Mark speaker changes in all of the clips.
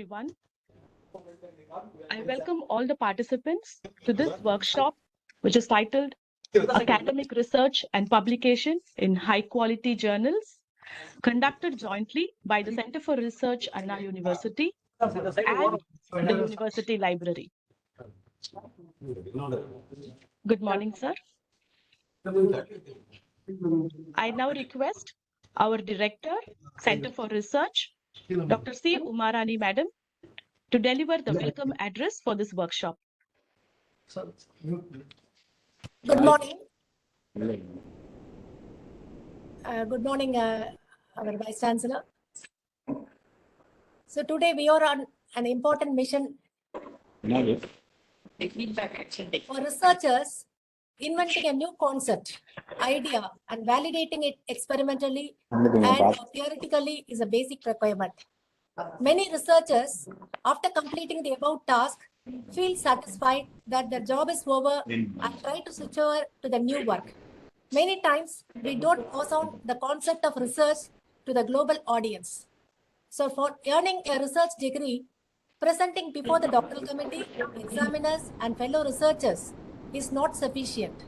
Speaker 1: everyone. I welcome all the participants to this workshop, which is titled Academic Research and Publication in High Quality Journals, conducted jointly by the Center for Research, Anna University, and the University Library. Good morning, sir. I now request our Director, Center for Research, Dr. C. Umarani Madam, to deliver the welcome address for this workshop.
Speaker 2: Good morning. Good morning, our Vice Chancellor. So today we are on an important mission for researchers. Inventing a new concept, idea, and validating it experimentally and theoretically is a basic requirement. Many researchers, after completing the above task, feel satisfied that their job is over and try to switch over to the new work. Many times, we don't pass on the concept of research to the global audience. So for earning a research degree, presenting before the doctoral committee, examiners, and fellow researchers is not sufficient.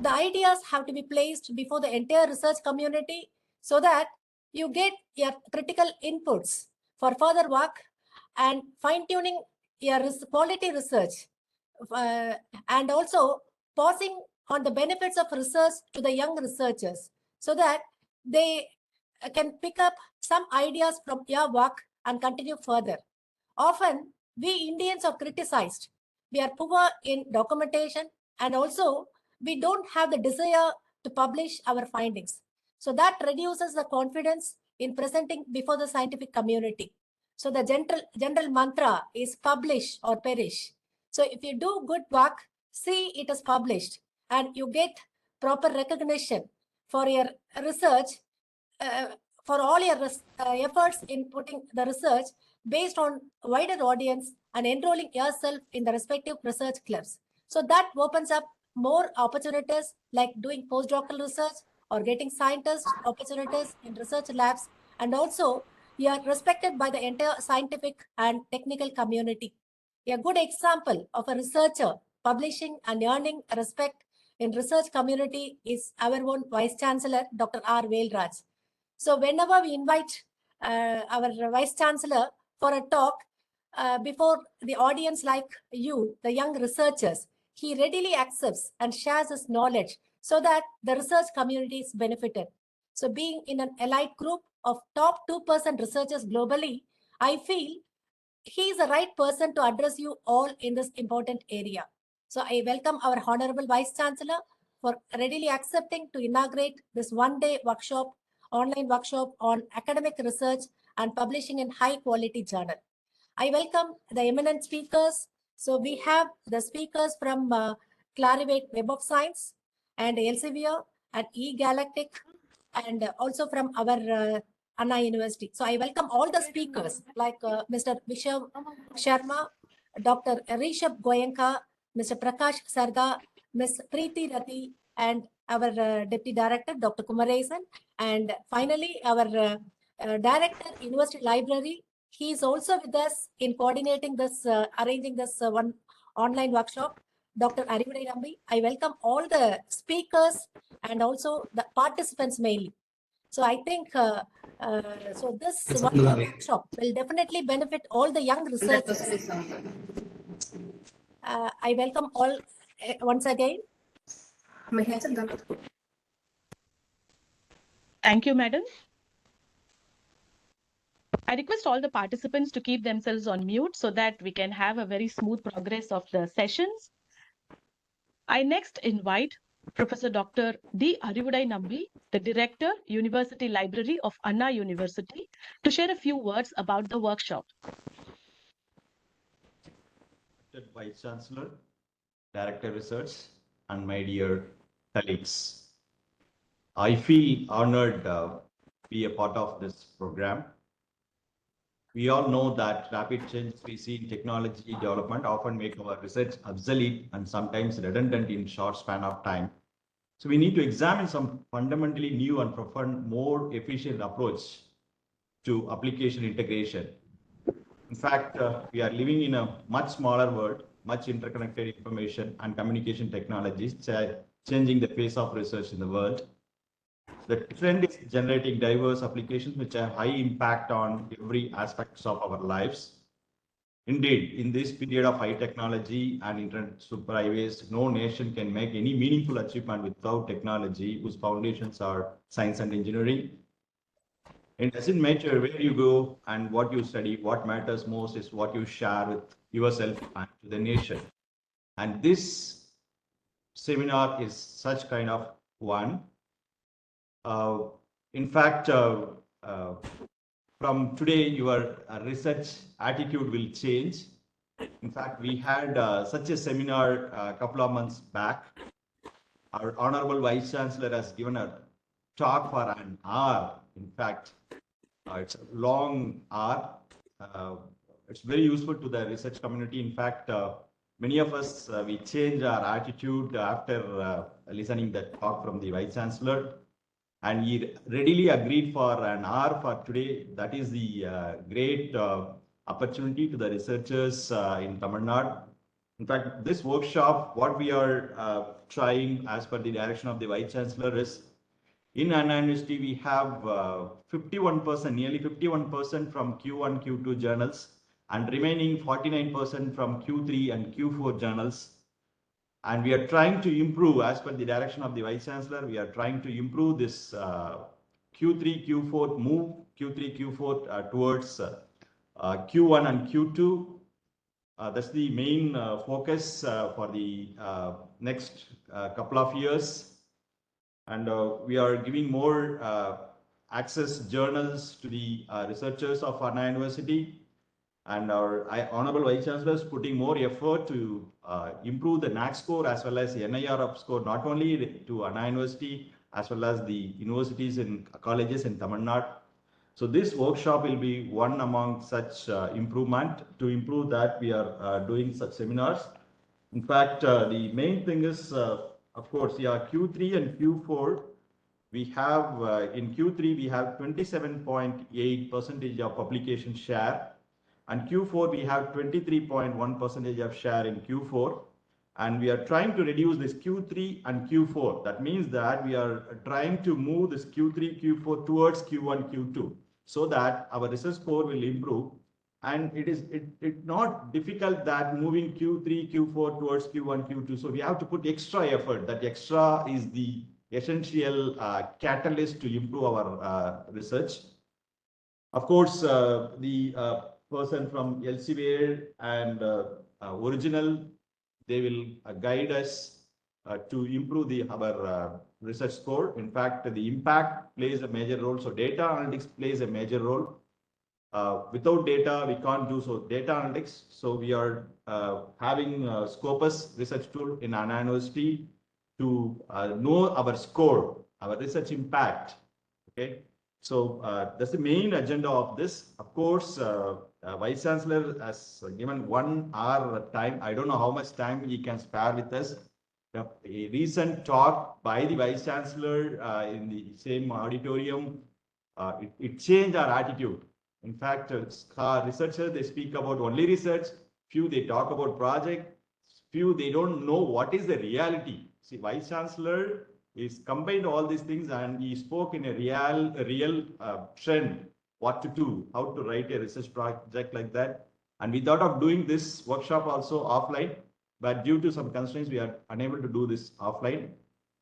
Speaker 2: The ideas have to be placed before the entire research community so that you get your critical inputs for further work and fine-tuning your quality research, and also passing on the benefits of research to the young researchers so that they can pick up some ideas from your work and continue further. Often, we Indians are criticized. We are poor in documentation, and also we don't have the desire to publish our findings. So that reduces the confidence in presenting before the scientific community. So the general mantra is publish or perish. So if you do good work, see it is published, and you get proper recognition for your research, for all your efforts in putting the research based on wider audience and enrolling yourself in the respective research clubs. So that opens up more opportunities like doing postdoctoral research or getting scientist opportunities in research labs, and also you are respected by the entire scientific and technical community. A good example of a researcher publishing and earning respect in research community is our own Vice Chancellor, Dr. R.Velraj. So whenever we invite our Vice Chancellor for a talk before the audience like you, the young researchers, he readily accepts and shares his knowledge so that the research community is benefited. So being in an elite group of top 2% researchers globally, I feel he is the right person to address you all in this important area. So I welcome our Honorable Vice Chancellor for readily accepting to inaugurate this one-day workshop, online workshop on academic research and publishing in high-quality journal. I welcome the eminent speakers. So we have the speakers from Clarivate Web of Science and Elsevier and eGalactic, and also from our Anna University. So I welcome all the speakers like Mr. Vishav Sharma, Dr. Rishabh Goenka, Mr. Prakash Sarda, Ms. Preeti Rati, and our Deputy Director, Dr. Kumaresan, and finally our Director, University Library. He is also with us in coordinating this, arranging this one online workshop, Dr. R.Velraj. I welcome all the speakers and also the participants mainly. So I think so this one workshop will definitely benefit all the young researchers. I welcome all once again.
Speaker 1: Thank you, Madam. I request all the participants to keep themselves on mute so that we can have a very smooth progress of the sessions. I next invite Professor Dr. D. R.Velraj, the Director, University Library of Anna University, to share a few words about the workshop.
Speaker 3: Vice Chancellor, Director Research, and my dear colleagues. I feel honored to be a part of this program. We all know that rapid changes we see in technology development often make our research obsolete and sometimes redundant in short span of time. So we need to examine some fundamentally new and profound, more efficient approach to application integration. In fact, we are living in a much smaller world, much interconnected information and communication technologies changing the face of research in the world. The trend is generating diverse applications which have high impact on every aspects of our lives. Indeed, in this period of high technology and internet superhighways, no nation can make any meaningful achievement without technology whose foundations are science and engineering. It doesn't matter where you go and what you study. What matters most is what you share with yourself and to the nation. And this seminar is such kind of one. In fact, from today, your research attitude will change. In fact, we had such a seminar a couple of months back. Our Honorable Vice Chancellor has given a talk for an hour. In fact, it's a long hour. It's very useful to the research community. In fact, many of us, we change our attitude after listening that talk from the Vice Chancellor. And he readily agreed for an hour for today. That is the great opportunity to the researchers in Tamil Nadu. In fact, this workshop, what we are trying as per the direction of the Vice Chancellor is, in Anna University, we have 51%, nearly 51% from Q1, Q2 journals, and remaining 49% from Q3 and Q4 journals. And we are trying to improve, as per the direction of the Vice Chancellor, we are trying to improve this Q3, Q4, move Q3, Q4 towards Q1 and Q2. That's the main focus for the next couple of years. And we are giving more access journals to the researchers of Anna University. And our Honorable Vice Chancellor is putting more effort to improve the NAC score as well as the NIRF score, not only to Anna University as well as the universities and colleges in Tamil Nadu. So this workshop will be one among such improvement. To improve that, we are doing such seminars. In fact, the main thing is, of course, Q3 and Q4. We have in Q3 we have 27.8% of publication share. And Q4, we have 23.1% of share in Q4. And we are trying to reduce this Q3 and Q4. That means that we are trying to move this Q3, Q4 towards Q1, Q2, so that our research score will improve. And it's not difficult that moving Q3, Q4 towards Q1, Q2. So we have to put extra effort. That extra is the essential catalyst to improve our research. Of course, the person from Elsevier and Original, they will guide us to improve our research score. In fact, the impact plays a major role. So data analytics plays a major role. Without data, we can't do so. Data analytics. So we are having Scopus research tool in Anna University to know our score, our research impact. Okay. So that's the main agenda of this. Of course, Vice Chancellor has given 1 hour time. I don't know how much time he can spare with us. A recent talk by the Vice Chancellor in the same auditorium, it changed our attitude. In fact, researchers, they speak about only research. Few, they talk about project. Few, they don't know what is the reality. See, Vice Chancellor is combined all these things, and he spoke in a real trend, what to do, how to write a research project like that. And we thought of doing this workshop also offline, but due to some constraints, we are unable to do this offline.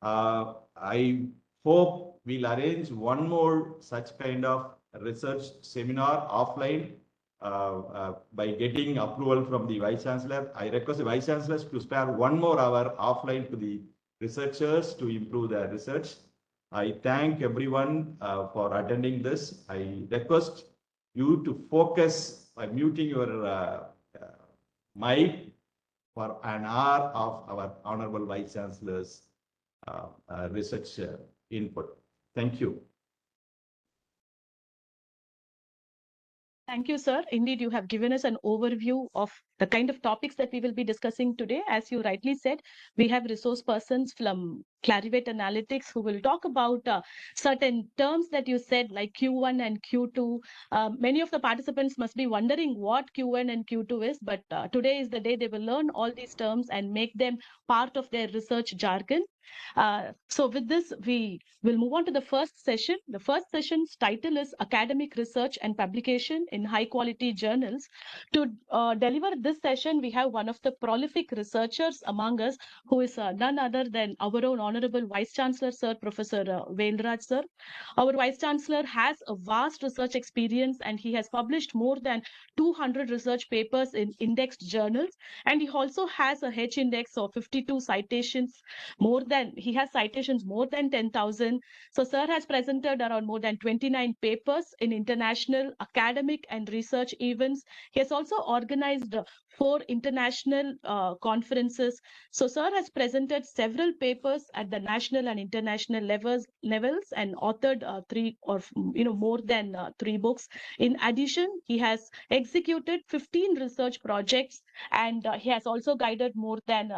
Speaker 3: I hope we'll arrange one more such kind of research seminar offline by getting approval from the Vice Chancellor. I request the Vice Chancellor to spare 1 more hour offline to the researchers to improve their research. I thank everyone for attending this. I request you to focus by muting your mic for an hour of our Honorable Vice Chancellor's research input. Thank you.
Speaker 1: Thank you, sir. Indeed, you have given us an overview of the kind of topics that we will be discussing today. As you rightly said, we have resource persons from Clarivate Analytics who will talk about certain terms that you said, like Q1 and Q2. Many of the participants must be wondering what Q1 and Q2 is, but today is the day they will learn all these terms and make them part of their research jargon. So with this, we will move on to the first session. The first session's title is Academic Research and Publication in High Quality Journals. To deliver this session, we have one of the prolific researchers among us, who is none other than our own Honorable Vice Chancellor, Sir Professor R.Velraj, sir. Our Vice Chancellor has a vast research experience and he has published more than 200 research papers in indexed journals. And he also has a H index of 52 citations, he has citations more than 10,000. So sir has presented around more than 29 papers in international academic and research events. He has also organized 4 international conferences. So sir has presented several papers at the national and international levels and authored 3 or more than 3 books. In addition, he has executed 15 research projects, and he has also guided more than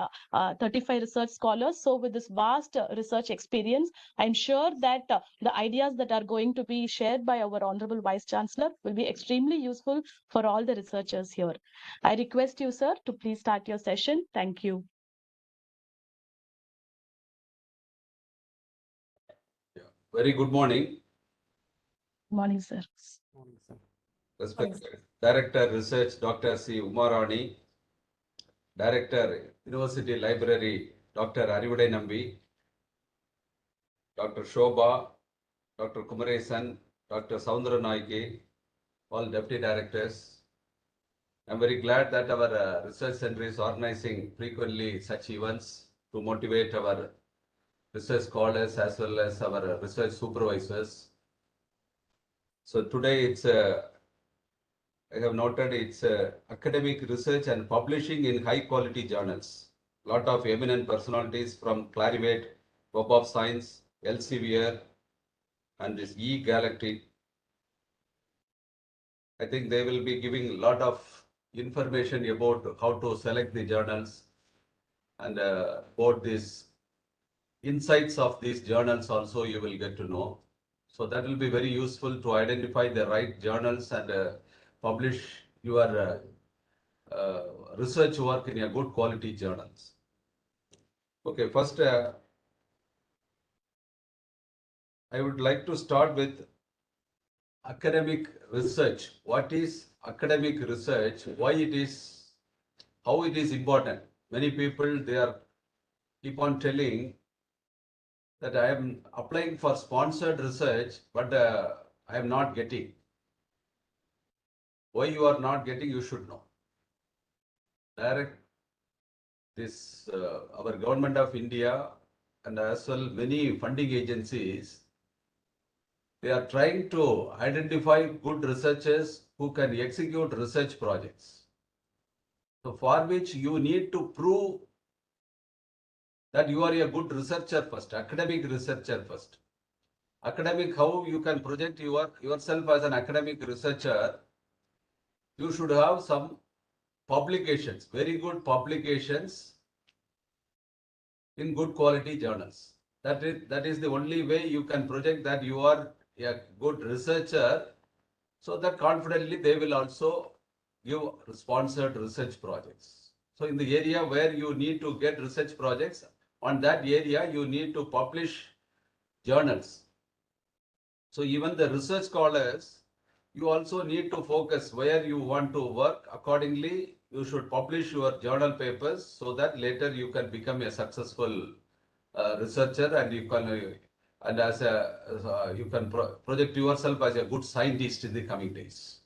Speaker 1: 35 research scholars. So with this vast research experience, I'm sure that the ideas that are going to be shared by our Honorable Vice Chancellor will be extremely useful for all the researchers here. I request you, sir, to please start your session. Thank you.
Speaker 4: Very good morning.
Speaker 1: Morning, sir.
Speaker 4: Respected Director Research Dr. C. Umarani, Director University Library Dr. Arivudai Nambi, Dr. Shobha, Dr. Kumaresan, Dr. Soundra Naiki, all Deputy Directors. I'm very glad that our research center is organizing frequently such events to motivate our research scholars as well as our research supervisors. So today it's I have noted it's academic research and publishing in high quality journals. A lot of eminent personalities from Clarivate, Web of Science, Elsevier, and this E-Galactic. I think they will be giving a lot of information about how to select the journals and about these insights of these journals also you will get to know. So that will be very useful to identify the right journals and publish your research work in a good quality journals. Okay, first I would like to start with academic research. What is academic research? Why it is, how it is important? Many people, they are keep on telling that I am applying for sponsored research, but I am not getting. Why you are not getting, you should know. Our government of India and as well many funding agencies, they are trying to identify good researchers who can execute research projects. So for which you need to prove that you are a good researcher first, academic researcher first. Academic, how you can project yourself as an academic researcher, you should have some publications, very good publications in good quality journals. That is the only way you can project that you are a good researcher, so that confidently they will also give sponsored research projects. So in the area where you need to get research projects, on that area you need to publish journals. So even the research scholars, you also need to focus where you want to work. Accordingly, you should publish your journal papers so that later you can become a successful researcher and you can you can project yourself as a good scientist in the coming days.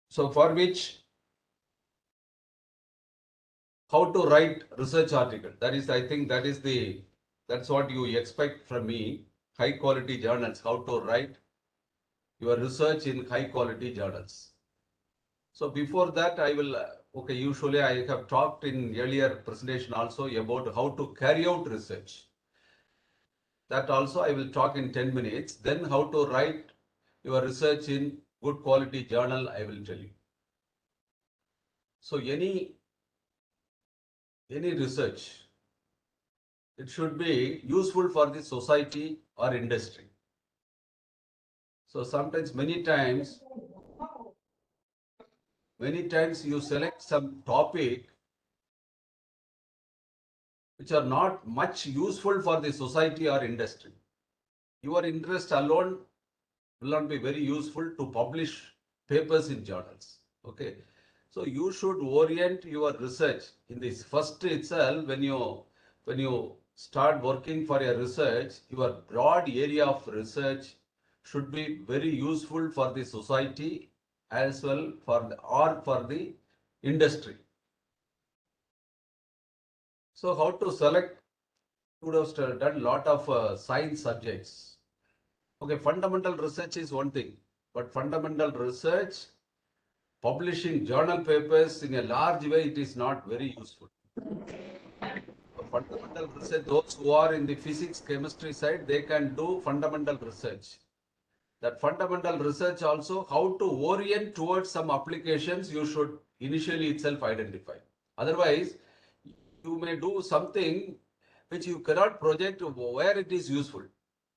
Speaker 4: So for which, how to write research article? That is, I think that's what you expect from me. High quality journals, how to write your research in high quality journals. So before that, I will, usually I have talked in earlier presentation also about how to carry out research. That also I will talk in 10 minutes. Then how to write your research in good quality journal, I will tell you. So any research, it should be useful for the society or industry. So sometimes, many times you select some topic which are not much useful for the society or industry. Your interest alone will not be very useful to publish papers in journals. Okay. So you should orient your research in this first itself. When you start working for a research, your broad area of research should be very useful for the society as well for the industry. So how to select? You would have done a lot of science subjects. Okay, fundamental research is one thing, but fundamental research, publishing journal papers in a large way, it is not very useful. Fundamental research, those who are in the physics, chemistry side, they can do fundamental research. That fundamental research also, how to orient towards some applications, you should initially itself identify. Otherwise, you may do something which you cannot project where it is useful.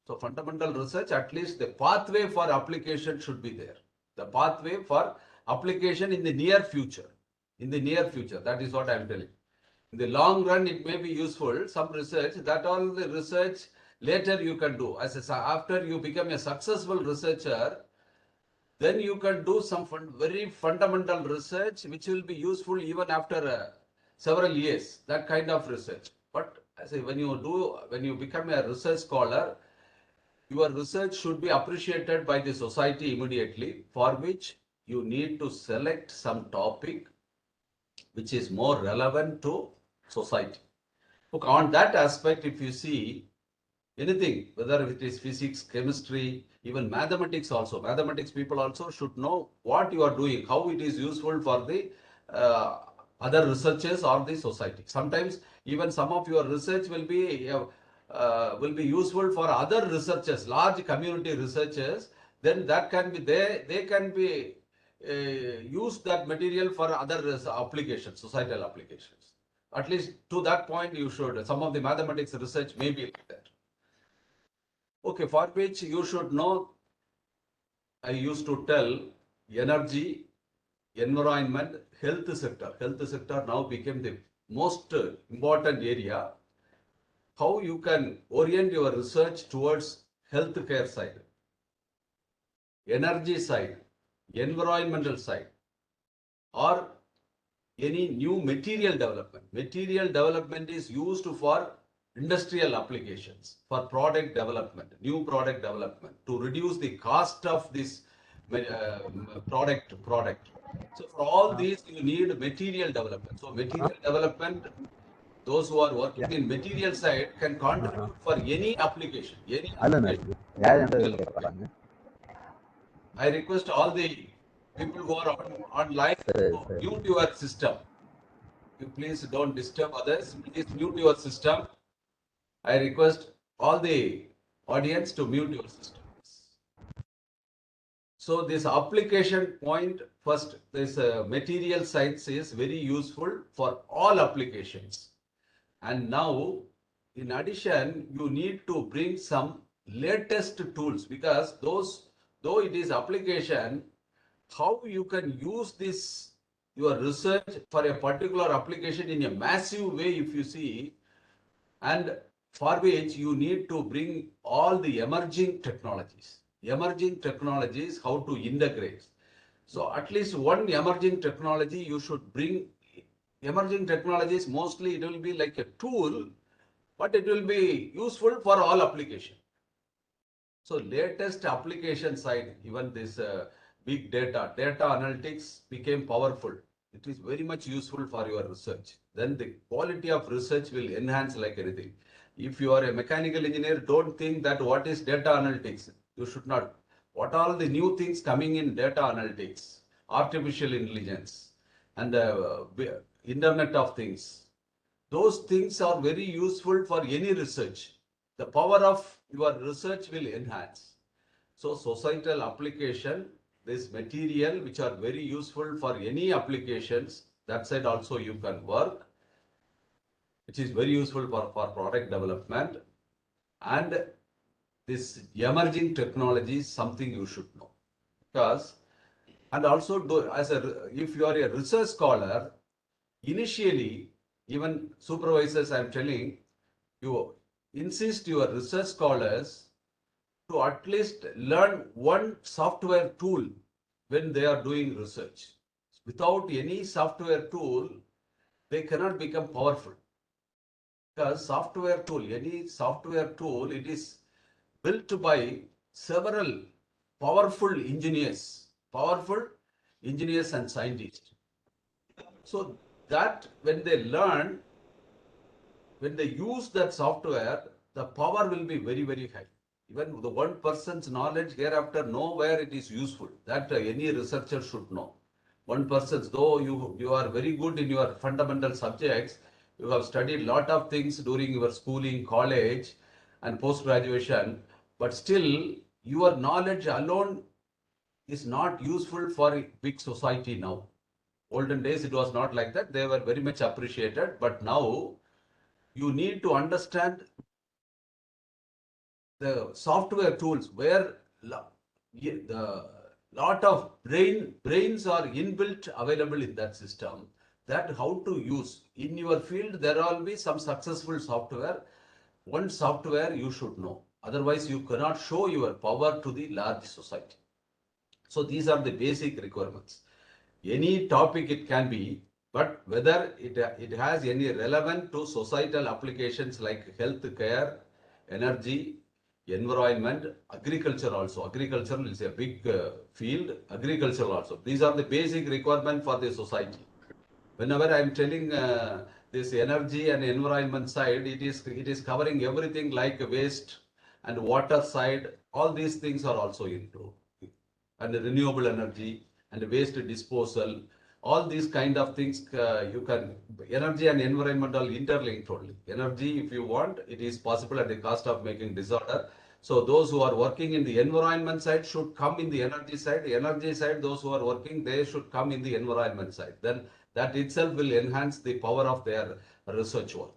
Speaker 4: So fundamental research, at least the pathway for application should be there. The pathway for application in the near future. In the near future, that is what I am telling. In the long run, it may be useful. Some research, that all the research later you can do. After you become a successful researcher, then you can do some very fundamental research which will be useful even after several years. That kind of research. But I say when you become a research scholar, your research should be appreciated by the society immediately, for which you need to select some topic which is more relevant to society. Look, on that aspect, if you see anything, whether it is physics, chemistry, even mathematics also, mathematics people also should know what you are doing, how it is useful for the other researchers or the society. Sometimes even some of your research will be useful for other researchers, large community researchers. Then that can be they can be use that material for other applications, societal applications. At least to that point, you should. Some of the mathematics research may be like that. Okay, for which you should know, I used to tell energy, environment, health sector. Health sector now became the most important area. How you can orient your research towards healthcare side, energy side, environmental side, or any new material development. Material development is used for industrial applications, for product development, new product development, to reduce the cost of this product. So for all these, you need material development. So material development, those who are working in material side can contribute for any application. I request all the people who are online to mute your system. You please don't disturb others. Please mute your system. I request all the audience to mute your system. So this application point, first, this material science is very useful for all applications. And now, in addition, you need to bring some latest tools, because though it is application, how you can use this, your research for a particular application in a massive way, if you see, and for which you need to bring all the emerging technologies, how to integrate. So at least one emerging technology you should bring. Emerging technologies, mostly it will be like a tool, but it will be useful for all application. So latest application side, even this big data analytics became powerful. It is very much useful for your research. Then the quality of research will enhance like anything. If you are a mechanical engineer, don't think that what is data analytics. You should not. What are the new things coming in data analytics, artificial intelligence, and Internet of Things. Those things are very useful for any research. The power of your research will enhance. So societal application, this material which are very useful for any applications, That side also you can work, which is very useful for product development. And this emerging technology is something you should know. Because, and also if you are a research scholar, initially, even supervisors, I'm telling you, insist your research scholars to at least learn one software tool when they are doing research. Without any software tool, they cannot become powerful. Because software tool, any software tool, it is built by several powerful engineers and scientists. So that when they learn, when they use that software, the power will be very, very high. Even the one person's knowledge hereafter know where it is useful. That any researcher should know. One person's, though you are very good in your fundamental subjects, you have studied lot of things during your schooling, college, and post-graduation, but still your knowledge alone is not useful for a big society now. Olden days it was not like that. They were very much appreciated, but now you need to understand the software tools where the lot of brains are inbuilt available in that system, that how to use. In your field, there will be some successful software. One software you should know. Otherwise, you cannot show your power to the large society. So these are the basic requirements. Any topic it can be, but whether it has any relevant to societal applications like health care, energy, environment, agriculture also. Agriculture is a big field. Agriculture also. These are the basic requirement for the society. Whenever I am telling this energy and environment side, it is covering everything like waste and water side. All these things are also included. And renewable energy and waste disposal, all these kind of things you can, energy and environmental interlinked only. Energy, if you want, it is possible at the cost of making disorder. So those who are working in the environment side should come in the energy side. The energy side, those who are working, they should come in the environment side. Then that itself will enhance the power of their research work.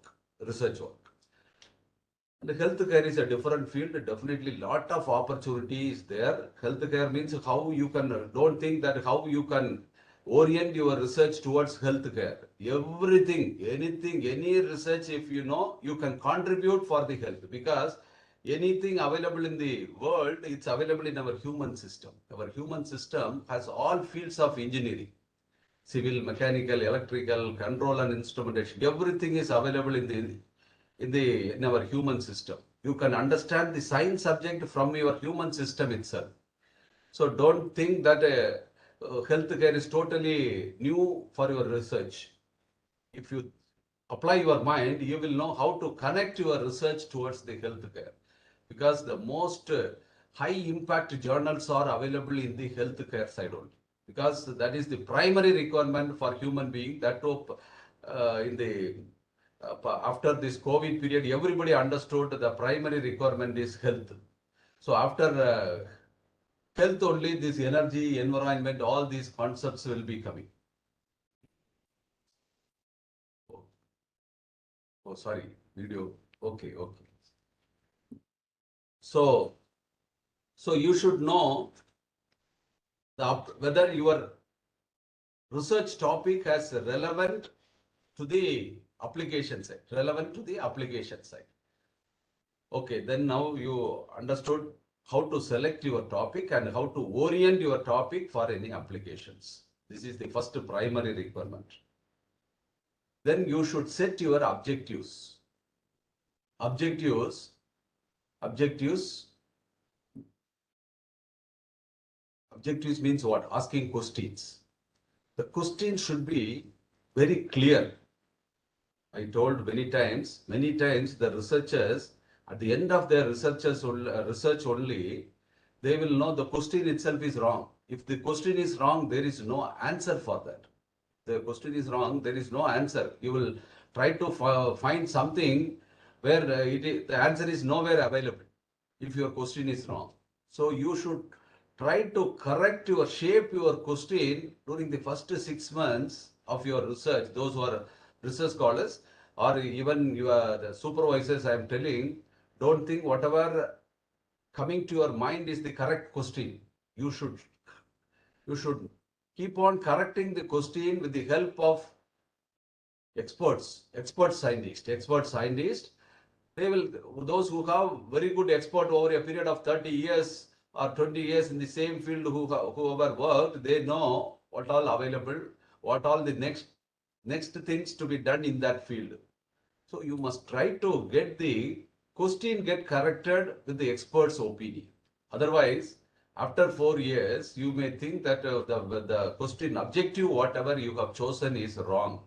Speaker 4: And healthcare is a different field. Definitely, lot of opportunity is there. Healthcare means how you can, don't think that how you can orient your research towards healthcare. Everything, anything, any research, if you know, you can contribute for the health, because anything available in the world, it's available in our human system. Our human system has all fields of engineering. Civil, mechanical, electrical, control and instrumentation. Everything is available in our human system. You can understand the science subject from your human system itself. So don't think that healthcare is totally new for your research. If you apply your mind, you will know how to connect your research towards the healthcare, because the most high impact journals are available in the healthcare side only, because that is the primary requirement for human being. That in the after this COVID period, everybody understood the primary requirement is health. So after health only, this energy, environment, all these concepts will be coming. Oh, sorry, video. Okay. So you should know whether your research topic has relevant to the application side. Okay, then now you understood how to select your topic and how to orient your topic for any applications. This is the first primary requirement. Then you should set your objectives. Objectives means what? Asking questions. The question should be very clear. I told many times the researchers, at the end of their research only, they will know the question itself is wrong. If the question is wrong, there is no answer for that. The question is wrong, there is no answer. You will try to find something where the answer is nowhere available if your question is wrong. So you should try to shape your question during the first 6 months of your research, those who are research scholars or even your supervisors, I am telling, don't think whatever coming to your mind is the correct question. You should keep on correcting the question with the help of expert scientists. They will, those who have very good expert over a period of 30 years or 20 years in the same field, whoever worked, they know what all available, what all the next things to be done in that field. So you must try to get the question get corrected with the expert's opinion. Otherwise, after 4 years, you may think that the question objective, whatever you have chosen, is wrong.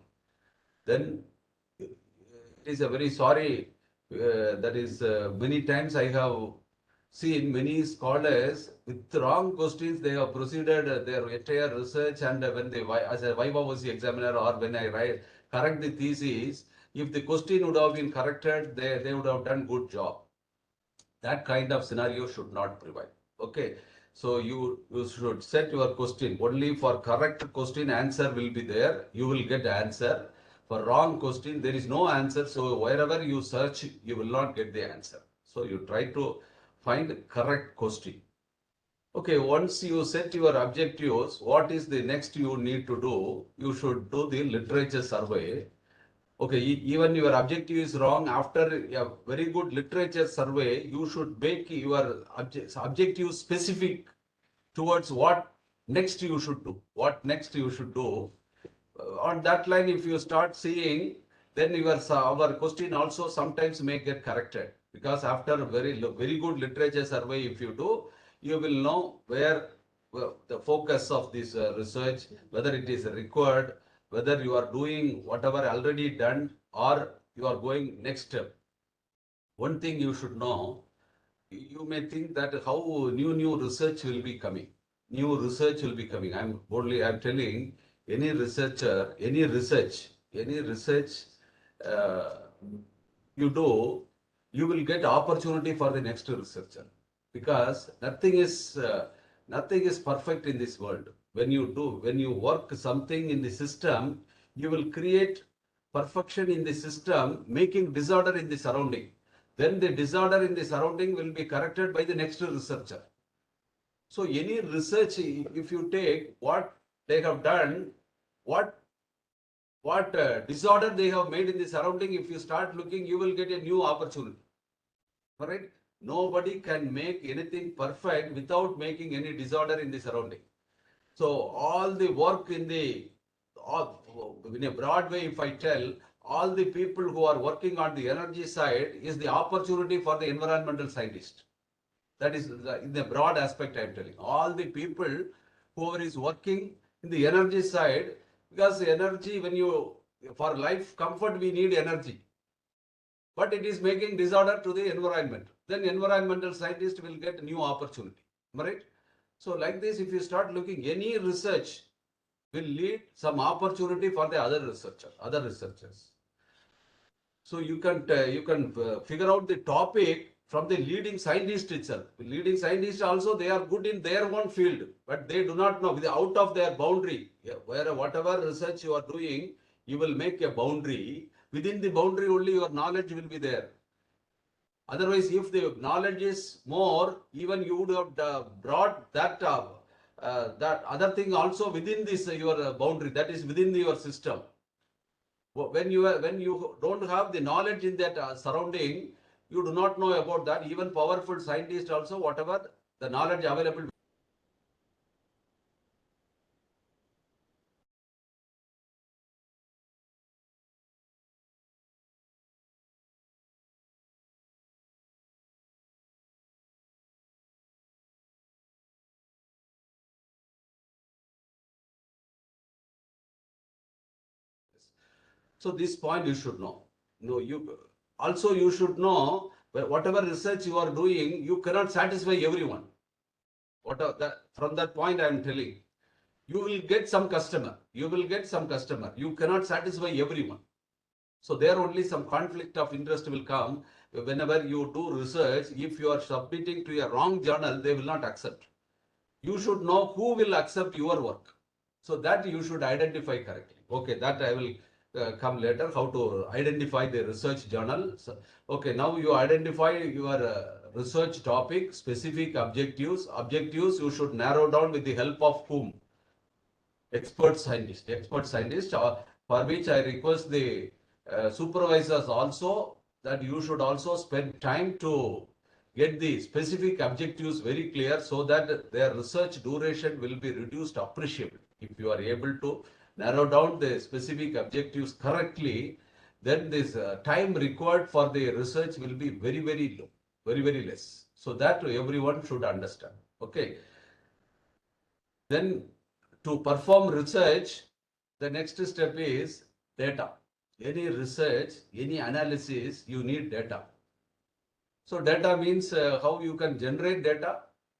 Speaker 4: Then it is a very sorry. That is many times I have seen many scholars with wrong questions. They have proceeded their entire research, and when they, as a viva voce examiner, or when I correct the thesis, if the question would have been corrected, they would have done good job. That kind of scenario should not prevail. Okay, so you should set your question only for correct question. Answer will be there. You will get answer. For wrong question, there is no answer. So wherever you search, you will not get the answer. So you try to find correct question. Okay, once you set your objectives, what is the next you need to do? You should do the literature survey. Okay, even your objective is wrong. After a very good literature survey, you should make your objective specific towards what next you should do. What next you should do. On that line, if you start seeing, then our question also sometimes may get corrected, because after a very good literature survey, if you do, you will know where the focus of this research, whether it is required, whether you are doing whatever already done, or you are going next step. One thing you should know, you may think that how new research will be coming. New research will be coming. I'm telling, any researcher, any research you do, you will get opportunity for the next researcher, because nothing is perfect in this world. When you work something in the system, you will create perfection in the system, making disorder in the surrounding. Then the disorder in the surrounding will be corrected by the next researcher. So any research, if you take what they have done, what disorder they have made in the surrounding, if you start looking, you will get a new opportunity. All right? Nobody can make anything perfect without making any disorder in the surrounding. So all the work in a broad way, if I tell, all the people who are working on the energy side is the opportunity for the environmental scientist. That is in the broad aspect I am telling. All the people whoever is working in the energy side, because the energy, for life comfort, we need energy. But it is making disorder to the environment. Then environmental scientist will get new opportunity. Right? So like this, if you start looking, any research will lead some opportunity for the other researchers. So you can figure out the topic from the leading scientist itself. The leading scientists also, they are good in their own field, but they do not know, out of their boundary. Whatever research you are doing, you will make a boundary. Within the boundary only your knowledge will be there. Otherwise, if the knowledge is more, even you would have brought that other thing also within this your boundary, that is within your system. When you don't have the knowledge in that surrounding, you do not know about that. Even powerful scientists also, whatever the knowledge available. So this point you should know. You should know, whatever research you are doing, you cannot satisfy everyone. From that point I am telling, you will get some customer. You cannot satisfy everyone. So there only some conflict of interest will come. Whenever you do research, if you are submitting to a wrong journal, they will not accept. You should know who will accept your work. So that you should identify correctly. Okay, that I will come later, how to identify the research journal. So, okay, now you identify your research topic, specific objectives. Objectives you should narrow down with the help of whom? Expert scientist, for which I request the supervisors also that you should also spend time to get the specific objectives very clear so that their research duration will be reduced appreciably. If you are able to narrow down the specific objectives correctly, then this time required for the research will be very, very low, very, very less. So that everyone should understand. Okay. Then to perform research, the next step is data. Any research, any analysis, you need data. So data means how you can generate data.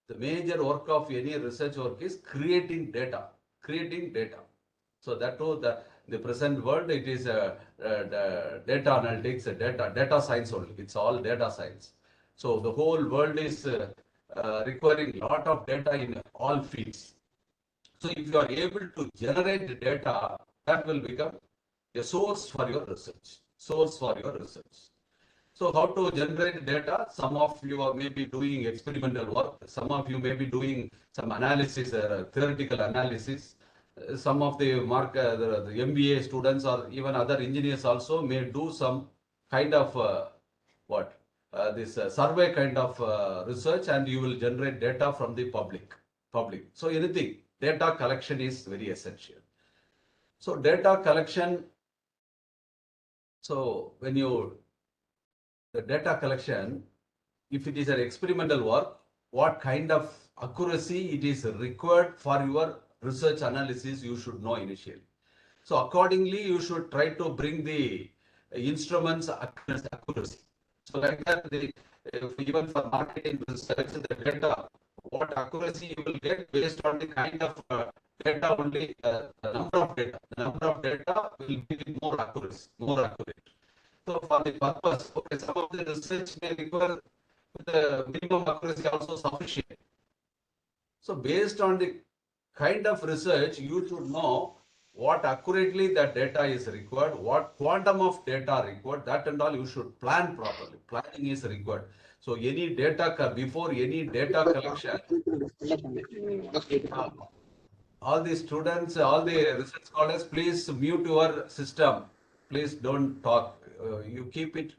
Speaker 4: The major work of any research work is creating data, creating data. So that too, the present world, it is the data analytics, data science only. It's all data science. So the whole world is requiring a lot of data in all fields. So if you are able to generate data, that will become a source for your research. Source for your research. So how to generate data? Some of you are maybe doing experimental work. Some of you may be doing some analysis, theoretical analysis. Some of the the MBA students or even other engineers also may do some kind of this survey kind of research, and you will generate data from the public. So anything, data collection is very essential. So data collection. So when the data collection, if it is an experimental work, what kind of accuracy it is required for your research analysis, you should know initially. So accordingly, you should try to bring the instruments accuracy. So like that, even for marketing research, the data, what accuracy you will get based on the kind of data only, the number of data. The number of data will be more accurate. So for the purpose, okay, some of the research may require the minimum accuracy also sufficient. So based on the kind of research, you should know what accurately that data is required, what quantum of data required, that and all you should plan properly. Planning is required. So any data, before any data collection, all the students, all the research scholars, please mute your system. Please don't talk. You keep it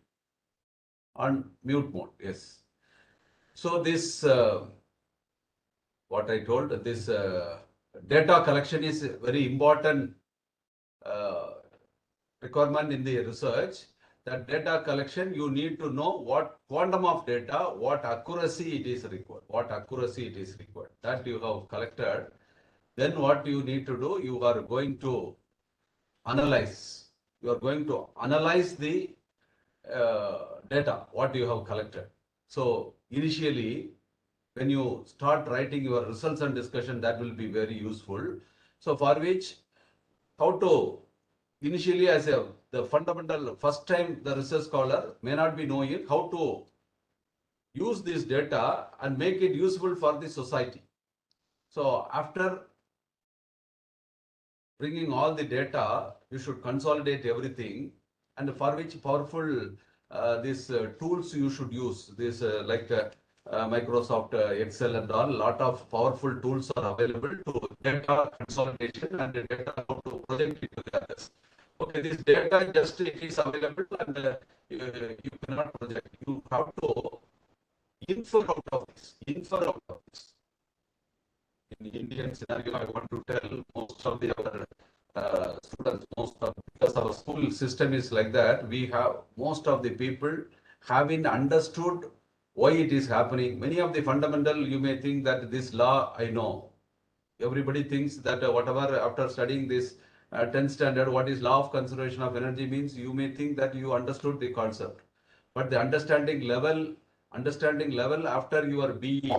Speaker 4: on mute mode. Yes. So this, what I told, this data collection is a very important requirement in the research. That data collection, you need to know what quantum of data, what accuracy it is required, that you have collected. Then what you need to do, you are going to analyze. You are going to analyze the data, what you have collected. So initially, when you start writing your results and discussion, that will be very useful. So for which, how to initially as the fundamental, first time the research scholar may not be knowing how to use this data and make it useful for the society. So after bringing all the data, you should consolidate everything, and for which powerful these tools you should use. This like Microsoft Excel and all, lot of powerful tools are available to data consolidation and the data how to project it to the others. Okay, this data just it is available and you cannot project. You have to infer out of this. In the Indian scenario, I want to tell most of the other students, because our school system is like that, we have most of the people haven't understood why it is happening. Many of the fundamental, you may think that this law I know. Everybody thinks that whatever after studying this 10th standard, what is law of conservation of energy means, you may think that you understood the concept. But the understanding level after your BE,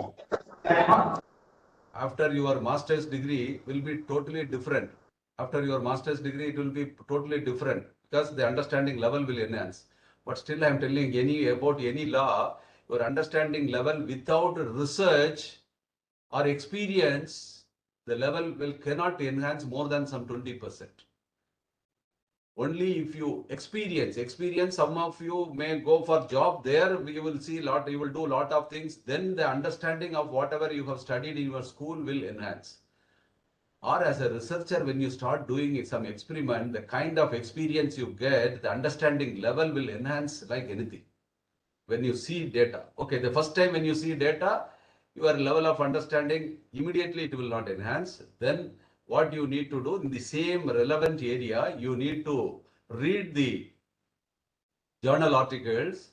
Speaker 4: after your master's degree will be totally different. After your master's degree, it will be totally different because the understanding level will enhance. But still, I am telling about any law, your understanding level without research or experience, the level cannot enhance more than some 20%. Only if you experience, some of you may go for job there, you will see lot, you will do lot of things, then the understanding of whatever you have studied in your school will enhance. Or as a researcher, when you start doing some experiment, the kind of experience you get, the understanding level will enhance like anything. When you see data, okay, the first time when you see data, your level of understanding, immediately it will not enhance. Then what you need to do in the same relevant area, you need to read the journal articles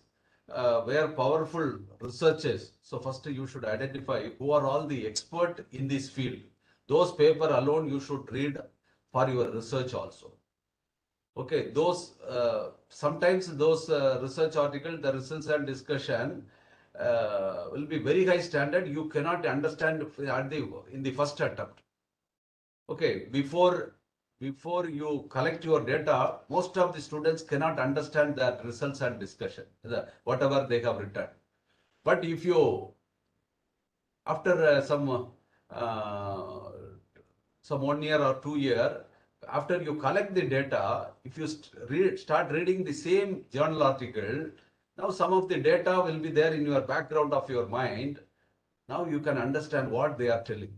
Speaker 4: where powerful researchers. So first you should identify who are all the expert in this field. Those paper alone you should read for your research also. Okay, those sometimes those research articles, the results and discussion will be very high standard. You cannot understand in the first attempt. Okay, before you collect your data, most of the students cannot understand that results and discussion, whatever they have written. But if you, after some 1 year or 2 year, after you collect the data, if you start reading the same journal article, now some of the data will be there in your background of your mind. Now you can understand what they are telling.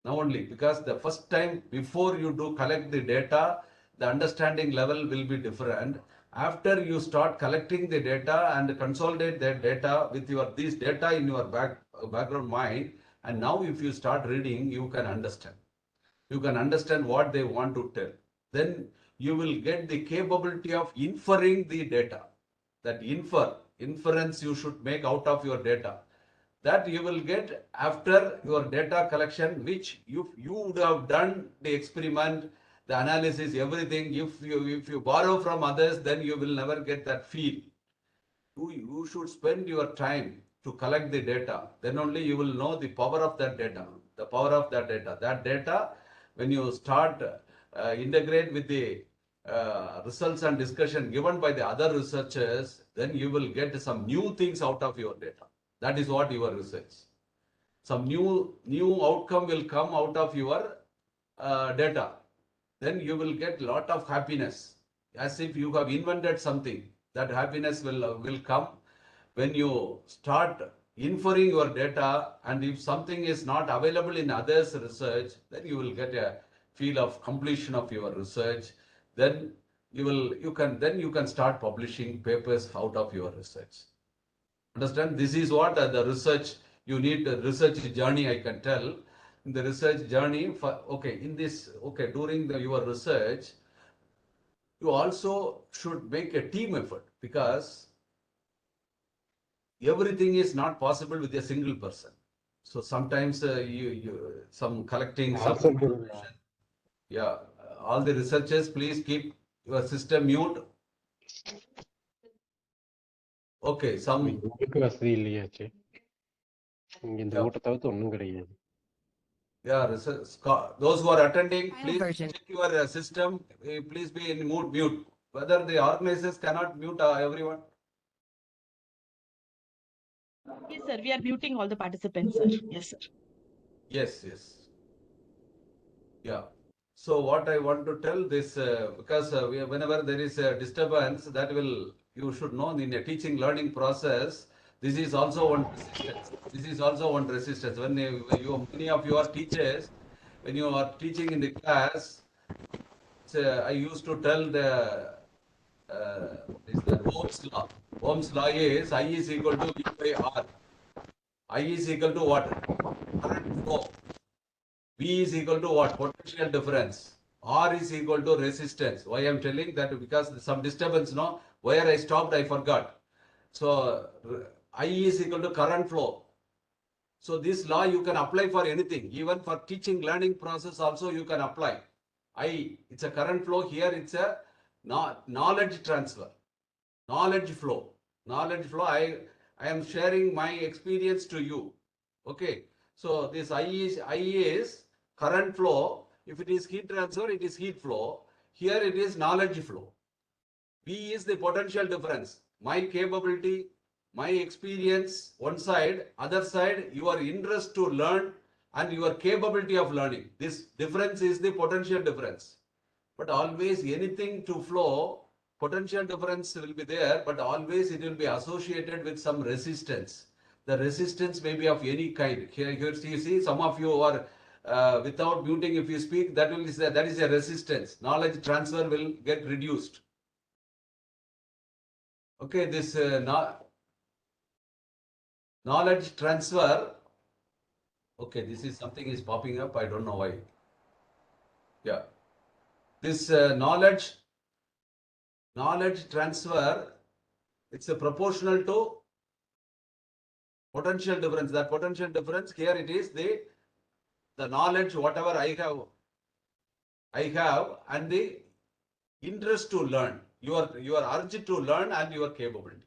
Speaker 4: Now only, because the first time before you do collect the data, the understanding level will be different. After you start collecting the data and consolidate that data with these data in your background mind, and now if you start reading, you can understand. You can understand what they want to tell. Then you will get the capability of inferring the data. That inference you should make out of your data. That you will get after your data collection, which you would have done the experiment, the analysis, everything. If you borrow from others, then you will never get that feel. You should spend your time to collect the data. Then only you will know the power of that data. The power of that data. That data, when you start integrate with the results and discussion given by the other researchers, then you will get some new things out of your data. That is what your research. Some new outcome will come out of your data. Then you will get lot of happiness, as if you have invented something. That happiness will come when you start inferring your data, and if something is not available in others' research, then you will get a feel of completion of your research. Then you can start publishing papers out of your research. Understand? This is what the research, you need the research journey, I can tell. In the research journey, during your research, you also should make a team effort, because everything is not possible with a single person. So sometimes some collecting some information. Yeah, all the researchers, please keep your system mute. Okay, some
Speaker 5: இதுக்கு வசதி இல்லையாச்சு இங்க இந்த
Speaker 4: Yeah.
Speaker 5: ஊட்ட தவிர்த்து ஒன்றும் கிடையாது.
Speaker 4: those who are attending,
Speaker 2: Final
Speaker 4: please
Speaker 2: version.
Speaker 4: check your system. Please be in mute. Whether the organizers cannot mute everyone.
Speaker 1: Yes, sir. We are muting all the participants, sir. Yes, sir.
Speaker 4: Yes. Yeah. So what I want to tell this, because whenever there is a disturbance, you should know in a teaching learning process, this is also one resistance. When many of you are teachers, when you are teaching in the class, I used to tell Ohm's law. Ohm's law is I is equal to V by R. I is equal to what? Current flow. V is equal to what? Potential difference. R is equal to resistance. Why I am telling that? Because some disturbance, no? Where I stopped, I forgot. So I is equal to current flow. So this law you can apply for anything. Even for teaching learning process also you can apply. It's a current flow. Here it's a knowledge transfer. Knowledge flow. I am sharing my experience to you. Okay. So this I is current flow. If it is heat transfer, it is heat flow. Here it is knowledge flow. V is the potential difference. My capability, my experience, one side, other side, your interest to learn and your capability of learning. This difference is the potential difference. but always anything to flow, potential difference will be there, but always it will be associated with some resistance. The resistance may be of any kind. Here you see, some of you are without muting. If you speak, that is a resistance. Knowledge transfer will get reduced. Okay, this knowledge transfer. Okay, this is something is popping up. I don't know why. Yeah, this knowledge transfer. It's a proportional to potential difference. That potential difference here it is the knowledge whatever I have and the interest to learn, your urge to learn and your capability.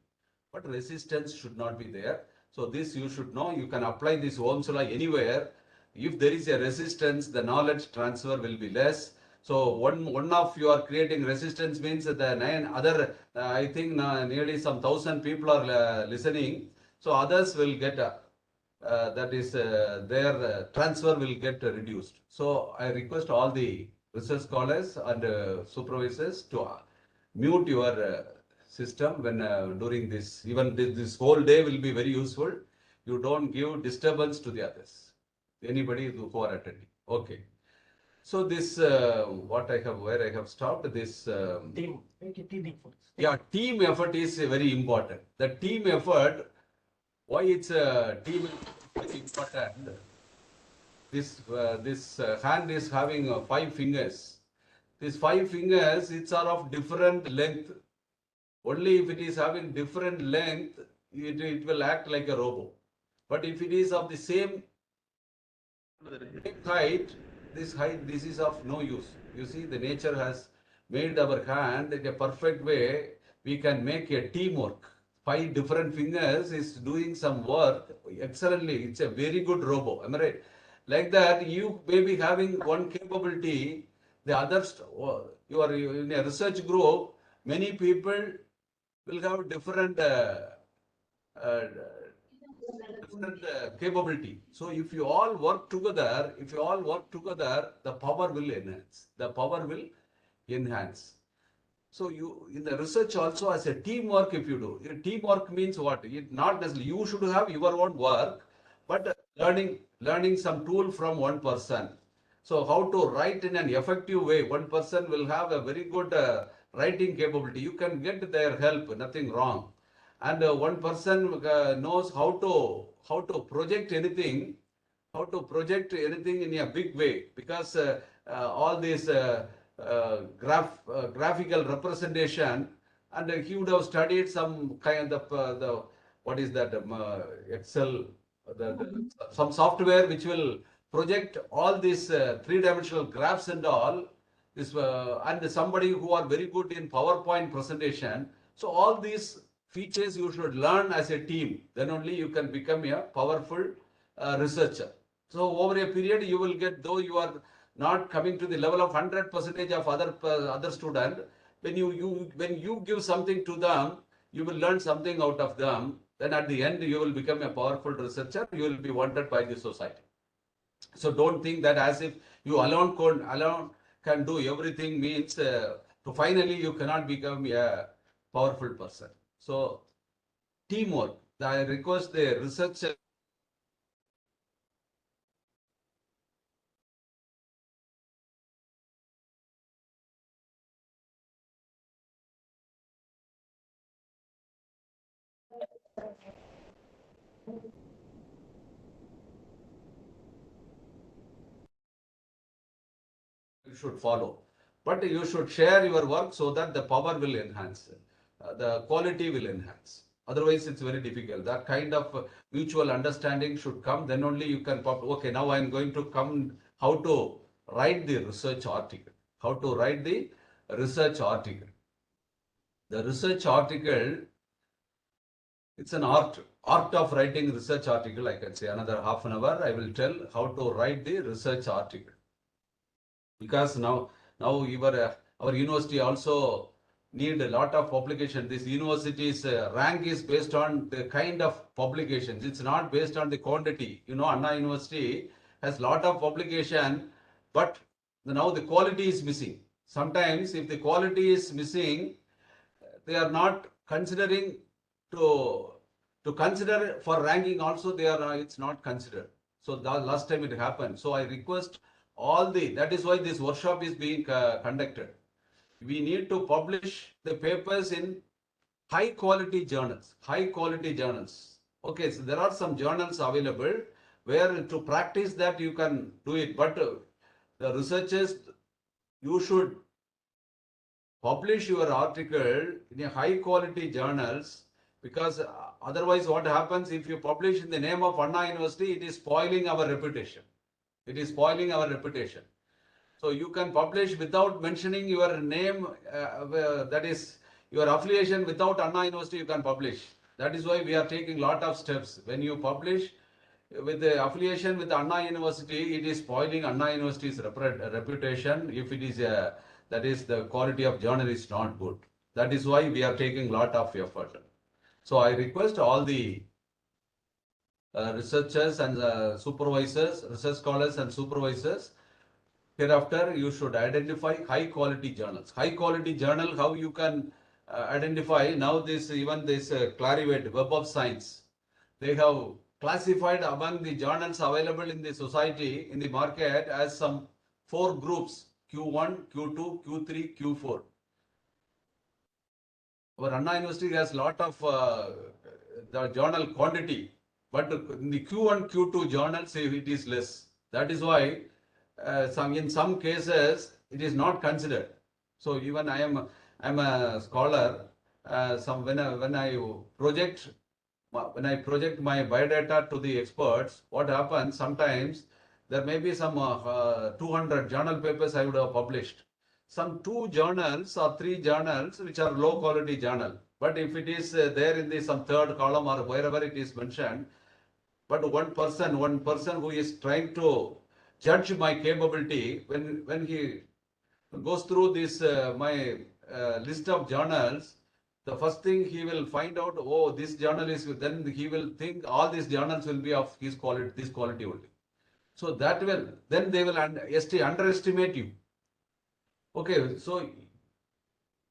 Speaker 4: But resistance should not be there. So this you should know. You can apply this Ohm's law anywhere. If there is a resistance, the knowledge transfer will be less. So one of you are creating resistance means that the 9 other, I think nearly some 1,000 people are listening. So others will get that is their transfer will get reduced. So I request all the research scholars and supervisors to mute your system when during this, even this whole day will be very useful. You don't give disturbance to the others, anybody who are attending. Okay. So this what I have, where I have stopped this
Speaker 6: Team
Speaker 4: yeah, team effort is very important. The team effort, why it's a team very important. This hand is having 5 fingers. These 5 fingers, it's are of different length. Only if it is having different length, it will act like a robot. But if it is of the same height, this is of no use. You see, the nature has made our hand in a perfect way. We can make a teamwork. 5 different fingers is doing some work excellently. It's a very good robot. Am I right? Like that, you may be having one capability, the others, you are in a research group, many people will have different capability. So if you all work together, the power will enhance. The power will enhance. So you in the research also as a teamwork, if you do, teamwork means what? It not necessarily you should have your own work, but learning some tool from one person. So how to write in an effective way? One person will have a very good writing capability. You can get their help, nothing wrong. And one person knows how to project anything, in a big way, because all these graphical representation, and he would have studied some kind of the what is that Excel, some software which will project all these 3-dimensional graphs and all this, and somebody who are very good in PowerPoint presentation. So all these features you should learn as a team. Then only you can become a powerful researcher. So over a period you will get, though you are not coming to the level of 100% of other student, when you give something to them, you will learn something out of them. Then at the end you will become a powerful researcher. You will be wanted by the society. So don't think that as if you alone can do everything means to finally you cannot become a powerful person. So teamwork. I request the researcher should follow. But you should share your work so that the power will enhance, the quality will enhance. Otherwise, it's very difficult. That kind of mutual understanding should come. Then only you can pop. Okay, now I'm going to come how to write the research article. How to write the research article. The research article, it's an art of writing research article. I can say another half an hour. I will tell how to write the research article. Because now our university also need a lot of publication. This university's rank is based on the kind of publications. It's not based on the quantity. You know, Anna University has lot of publication, but now the quality is missing. sometimes if the quality is missing, they are not considering to consider for ranking also, they are it's not considered. So the last time it happened. So I request all the, that is why this workshop is being conducted. We need to publish the papers in high quality journals, high quality journals. Okay, so there are some journals available where to practice that you can do it, but the researchers, you should publish your article in a high quality journals, because otherwise what happens if you publish in the name of Anna University, it is spoiling our reputation. It is spoiling our reputation. So you can publish without mentioning your name, that is your affiliation without Anna University, you can publish. That is why we are taking lot of steps. When you publish with the affiliation with Anna University, it is spoiling Anna University's reputation. If it is that is the quality of journal is not good. That is why we are taking lot of effort. So I request all the researchers and supervisors, research scholars and supervisors, hereafter you should identify high quality journals. High quality journal, how you can identify now this, even this Clarivate Web of Science, they have classified among the journals available in the society, in the market, as some 4 groups: Q1, Q2, Q3, Q4. Our Anna University has lot of the journal quantity, but in the Q1, Q2 journals, it is less. That is why in some cases it is not considered. So even I am a scholar. When I project my biodata to the experts, what happens sometimes there may be some 200 journal papers I would have published. Some 2 journals or 3 journals which are low quality journal. But if it is there in the some 3rd column or wherever it is mentioned, but one person who is trying to judge my capability, when he goes through this my list of journals, the first thing he will find out, oh, this journal is, then he will think all these journals will be of his quality, this quality only. So that will, then they will underestimate you. Okay, so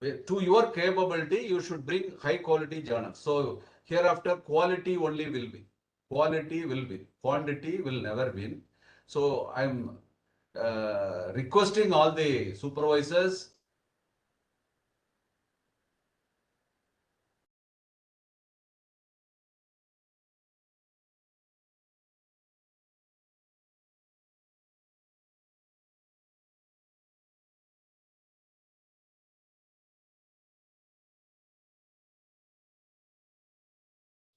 Speaker 4: to your capability, you should bring high quality journals. So hereafter, quality only will be. Quality will be. Quantity will never win. So I'm requesting all the supervisors.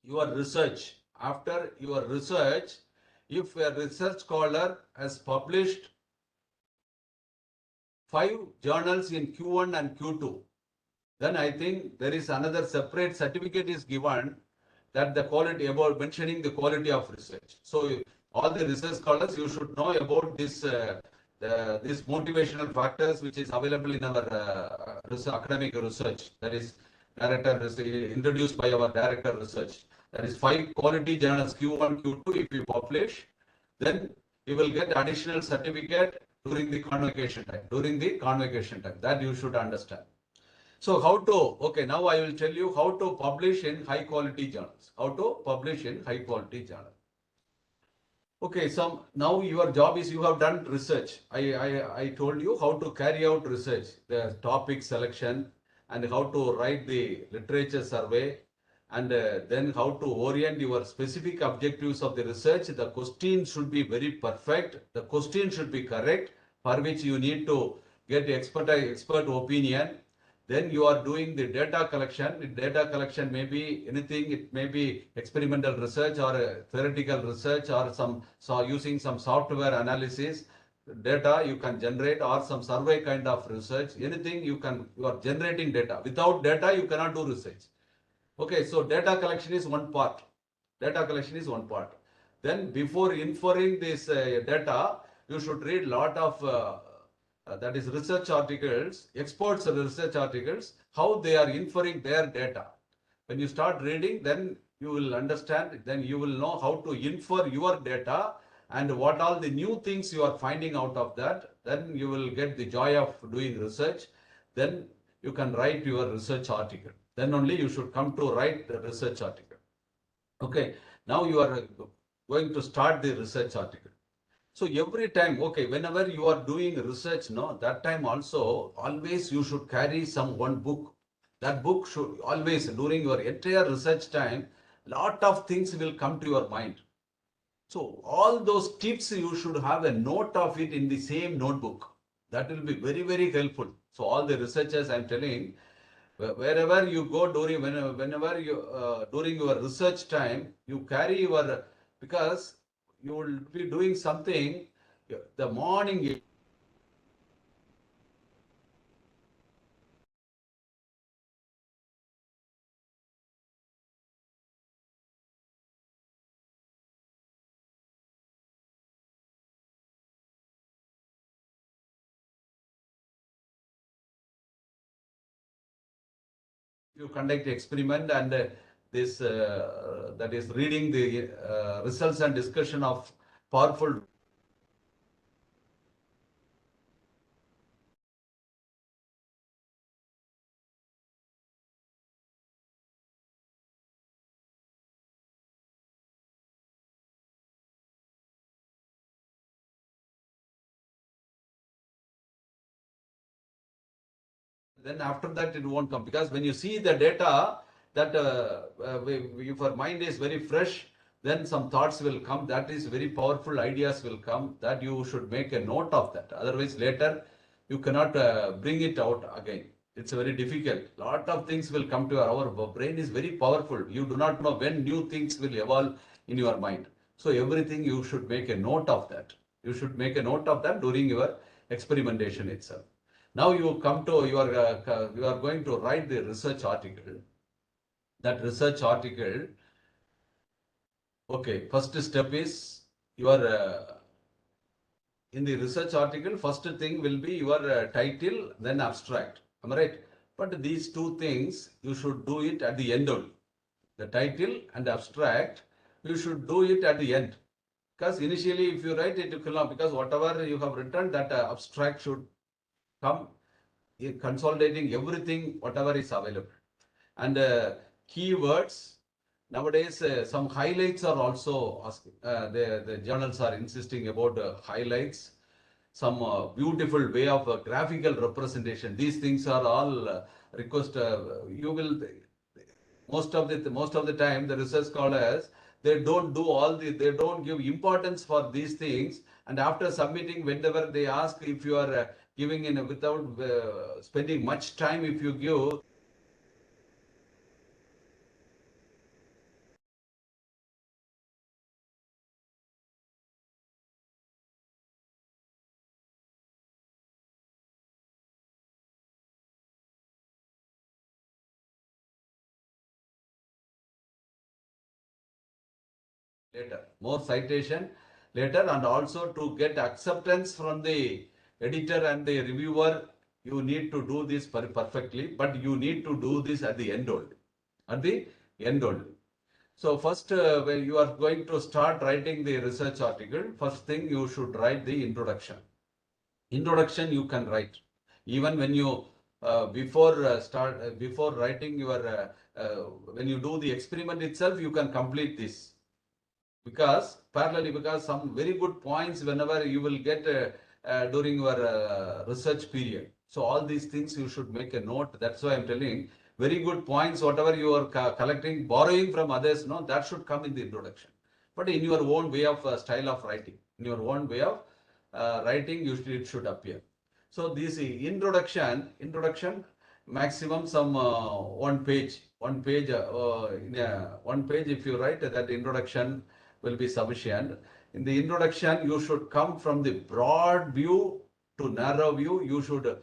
Speaker 4: Your research, after your research, if a research scholar has published 5 journals in Q1 and Q2, then I think there is another separate certificate is given that the quality, about mentioning the quality of research. So all the research scholars, you should know about this these motivational factors which is available in our academic research, that is introduced by our director research. That is 5 quality journals, Q1, Q2. If you publish, then you will get additional certificate during the convocation time. During the convocation time, that you should understand. So how to, okay, now I will tell you how to publish in high quality journals. How to publish in high quality journal. Okay, so now your job is, you have done research. I told you how to carry out research, the topic selection, and how to write the literature survey, and then how to orient your specific objectives of the research. The question should be very perfect. The question should be correct, for which you need to get expert opinion. Then you are doing the data collection. The data collection may be anything. It may be experimental research or theoretical research, or using some software analysis data you can generate, or some survey kind of research. Anything you are generating data. Without data, you cannot do research. Okay, so data collection is one part. Data collection is one part. Then before inferring this data, you should read lot of that is research articles, experts research articles, how they are inferring their data. When you start reading, then you will understand, then you will know how to infer your data, and what all the new things you are finding out of that, then you will get the joy of doing research. Then you can write your research article. Then only you should come to write the research article. Okay, now you are going to start the research article. So every time, okay, whenever you are doing research, no, that time also, always you should carry one book. That book should always, during your entire research time, lot of things will come to your mind. So all those tips, you should have a note of it in the same notebook. That will be very, very helpful. So all the researchers I'm telling, wherever you go whenever you during your research time, you carry your, because you will be doing something the morning. You conduct experiment and this that is reading the results and discussion of powerful. Then after that it won't come, because when you see the data that if your mind is very fresh, then some thoughts will come, that is very powerful ideas will come, that you should make a note of that. Otherwise later you cannot bring it out again. It's very difficult. Lot of things will come to our brain is very powerful. You do not know when new things will evolve in your mind. So everything you should make a note of that. You should make a note of that during your experimentation itself. Now you come to you are going to write the research article. That research article, okay, first step is your in the research article, first thing will be your title, then abstract. Am I right? But these two things you should do it at the end only. The title and abstract, you should do it at the end. Because initially, if you write it, you cannot, because whatever you have written, that abstract should come consolidating everything, whatever is available. And keywords, nowadays some highlights are also asking, the journals are insisting about highlights, some beautiful way of graphical representation. These things are all request. You will most of the time the research scholars, they don't give importance for these things, and after submitting, whenever they ask if you are giving in without spending much time, if you give later, more citation later, and also to get acceptance from the editor and the reviewer, you need to do this perfectly, but you need to do this at the end only. At the end only. So first, when you are going to start writing the research article, first thing you should write the introduction. Introduction you can write even when you before writing your when you do the experiment itself, you can complete this, because parallelly, because some very good points whenever you will get during your research period. So all these things you should make a note. That's why I'm telling, very good points, whatever you are collecting, borrowing from others, no, that should come in the introduction. But in your own way of style of writing, in your own way of writing, it should appear. So this introduction, maximum some one page. One page if you write that introduction will be sufficient. In the introduction, you should come from the broad view to narrow view. You should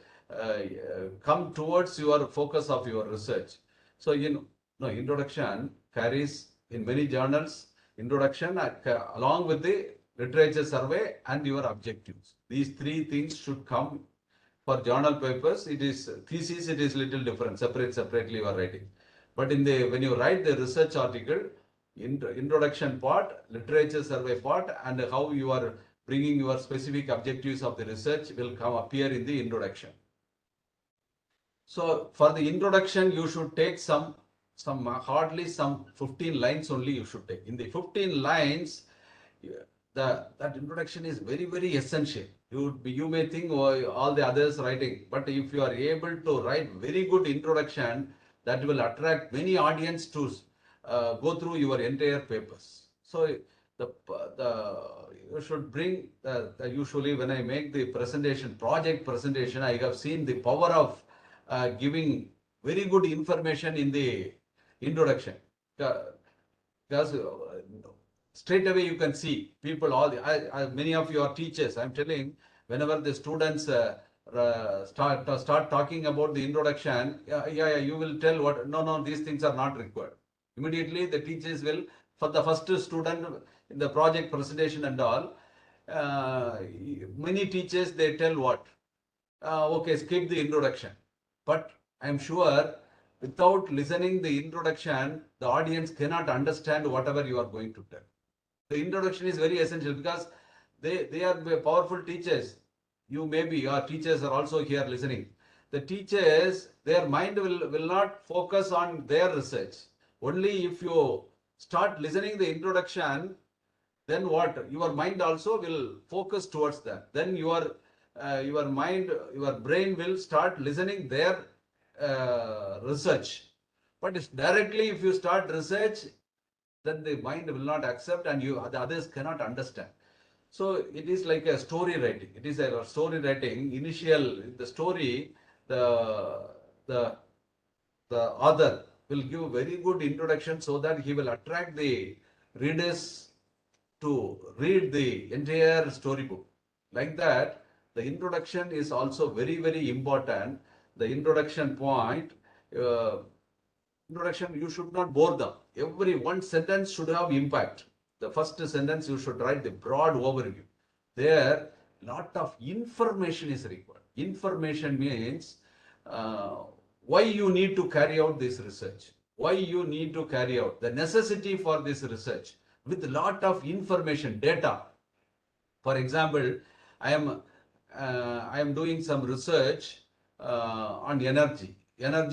Speaker 4: come towards your focus of your research. So introduction carries in many journals, introduction along with the literature survey and your objectives. These three things should come. For journal papers, it is thesis, it is little different, separately you are writing. But when you write the research article, introduction part, literature survey part, and how you are bringing your specific objectives of the research will appear in the introduction. So for the introduction, you should take hardly some 15 lines only you should take. In the 15 lines, that introduction is very, very essential. You may think, oh, all the others writing, but if you are able to write very good introduction, that will attract many audience to go through your entire papers. So you should bring usually when I make the presentation, project presentation, I have seen the power of giving very good information in the introduction. Because straight away you can see people, many of your teachers, I'm telling, whenever the students start talking about the introduction, you will tell what, no, these things are not required. Immediately the teachers will, for the first student in the project presentation and all, many teachers, they tell what? Okay, skip the introduction. But I'm sure without listening the introduction, the audience cannot understand whatever you are going to tell. The introduction is very essential because they are powerful teachers. You maybe your teachers are also here listening. The teachers, their mind will not focus on their research. Only if you start listening the introduction, then what? Your mind also will focus towards that. Then your mind, your brain will start listening their research. But it's directly if you start research, then the mind will not accept and the others cannot understand. So it is like a story writing. It is a story writing. The story, the author will give a very good introduction so that he will attract the readers to read the entire storybook. Like that, the introduction is also very, very important. The introduction point, introduction, you should not bore them. Every one sentence should have impact. The first sentence, you should write the broad overview. There, lot of information is required. Information means why you need to carry out this research, why you need to carry out, the necessity for this research with a lot of information, data. For example, I am doing some research on energy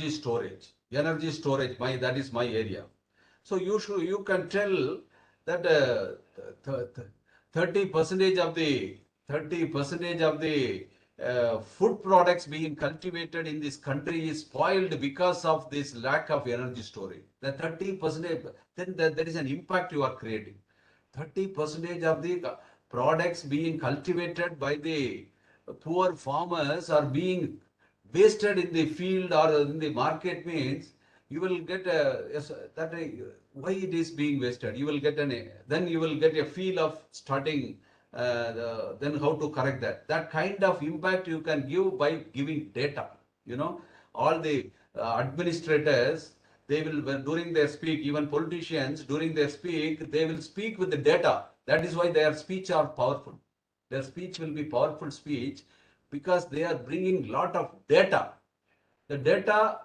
Speaker 4: storage. That is my area. So you can tell that 30% of the food products being cultivated in this country is spoiled because of this lack of energy storage. The 30%, then there is an impact you are creating. 30% of the products being cultivated by the poor farmers are being wasted in the field or in the market means you will get why it is being wasted. You will get then you will get a feel of starting then how to correct that. That kind of impact you can give by giving data. All the administrators, they will, during their speak, even politicians, during their speak, they will speak with the data. That is why their speech are powerful. Their speech will be powerful speech because they are bringing lot of data. The data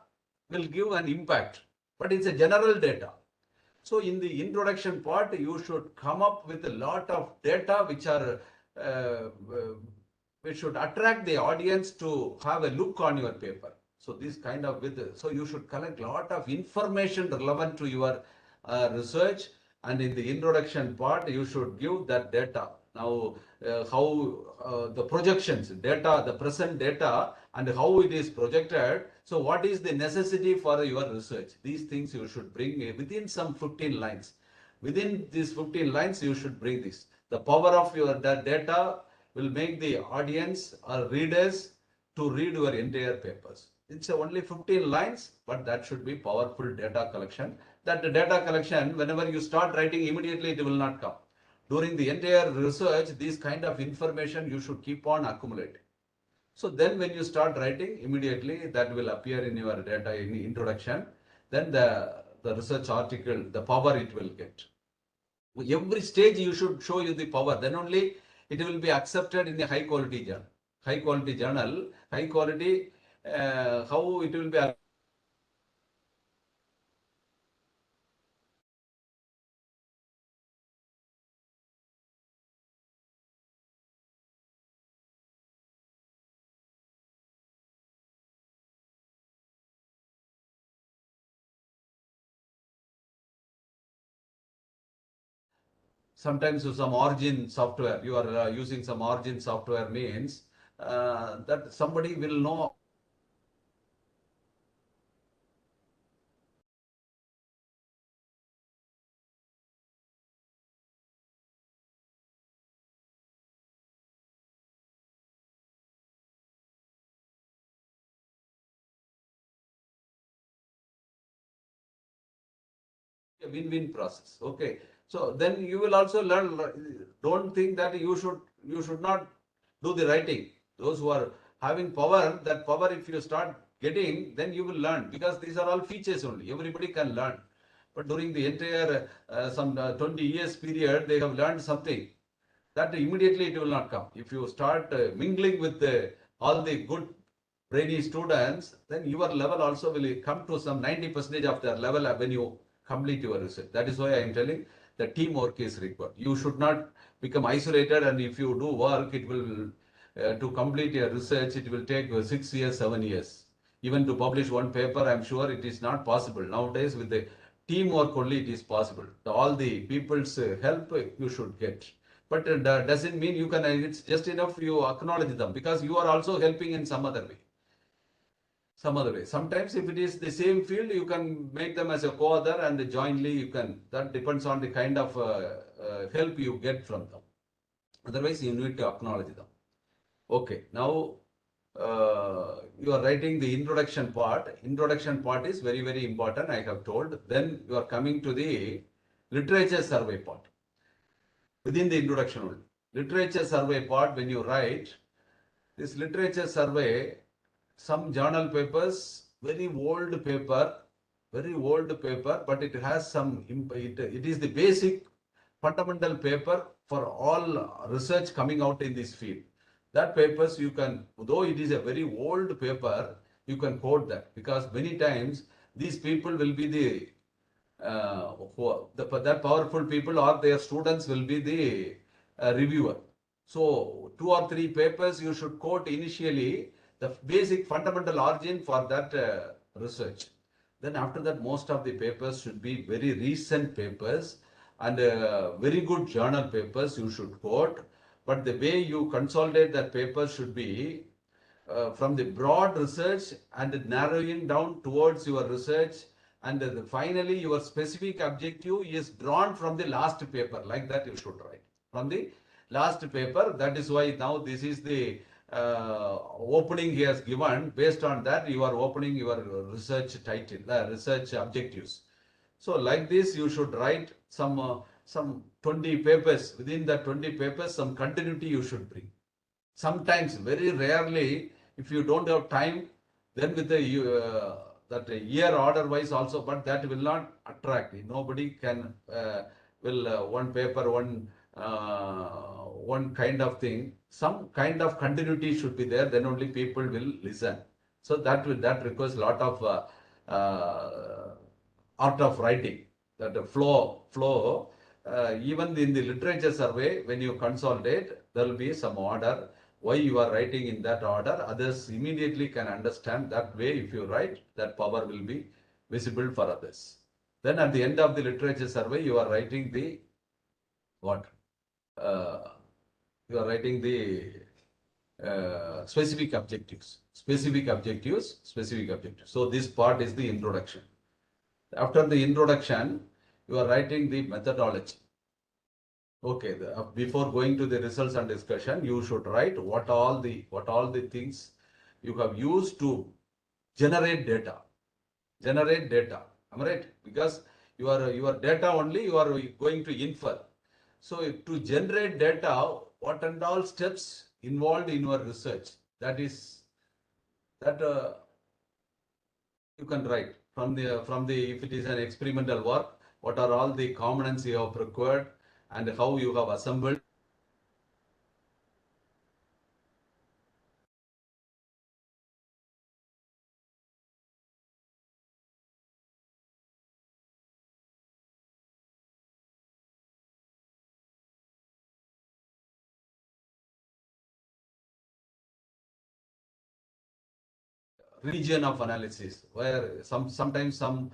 Speaker 4: will give an impact, but it's a general data. So in the introduction part, you should come up with a lot of data which should attract the audience to have a look on your paper. So this kind of so you should collect a lot of information relevant to your research, and in the introduction part, you should give that data. Now, how the projections, data, the present data, and how it is projected. So what is the necessity for your research? These things you should bring within some 15 lines. Within these 15 lines, you should bring this. The power of your data will make the audience or readers to read your entire papers. It's only 15 lines, but that should be powerful data collection. That data collection, whenever you start writing, immediately it will not come. During the entire research, this kind of information you should keep on accumulating. So then when you start writing, immediately that will appear in your data in the introduction. Then the research article, the power it will get. Every stage you should show you the power. Then only it will be accepted in the high quality journal. High quality journal, high quality, how it will be sometimes some origin software, you are using some origin software means that somebody will know a win-win process. Okay, so then you will also learn. Don't think that you should not do the writing. Those who are having power, that power if you start getting, then you will learn, because these are all features only. Everybody can learn. But during the entire some 20 years period, they have learned something that immediately it will not come. If you start mingling with all the good brainy students, then your level also will come to some 90% of their level when you complete your research. That is why I am telling the teamwork is required. You should not become isolated, and if you do work, it will to complete your research, it will take 6 years, 7 years. Even to publish one paper, I am sure it is not possible. Nowadays, with the teamwork only, it is possible. All the people's help you should get. But doesn't mean you can, it's just enough you acknowledge them, because you are also helping in some other way. Sometimes if it is the same field, you can make them as a co-author, and jointly you can, that depends on the kind of help you get from them. Otherwise, you need to acknowledge them. Okay, now you are writing the introduction part. Introduction part is very, very important, I have told. Then you are coming to the literature survey part. Within the introduction only. Literature survey part, when you write, this literature survey, some journal papers, very old paper, but it has some, it is the basic fundamental paper for all research coming out in this field. That papers you can, though it is a very old paper, you can quote that, because many times these people will be the that powerful people or their students will be the reviewer. So 2 or 3 papers you should quote initially, the basic fundamental origin for that research. Then after that, most of the papers should be very recent papers, and very good journal papers you should quote. But the way you consolidate that paper should be from the broad research and narrowing down towards your research, and finally your specific objective is drawn from the last paper. Like that you should write from the last paper. That is why now this is the opening he has given. Based on that, you are opening your research title, research objectives. So like this, you should write some 20 papers. Within that 20 papers, some continuity you should bring. Sometimes, very rarely, if you don't have time, then with the that year order wise also, but that will not attract. Nobody can one paper, one kind of thing. Some kind of continuity should be there. Then only people will listen. So that requires a lot of art of writing. That flow. Even in the literature survey, when you consolidate, there will be some order. Why you are writing in that order, others immediately can understand. That way, if you write, that power will be visible for others. Then at the end of the literature survey, you are writing the what? You are writing the specific objectives. So this part is the introduction. After the introduction, you are writing the methodology. Okay, before going to the results and discussion, you should write what all the things you have used to generate data. Am I right? Because your data only you are going to infer. So to generate data, what and all steps involved in your research? That you can write from the if it is an experimental work, what are all the components you have procured and how you have assembled. Region of analysis, where sometimes some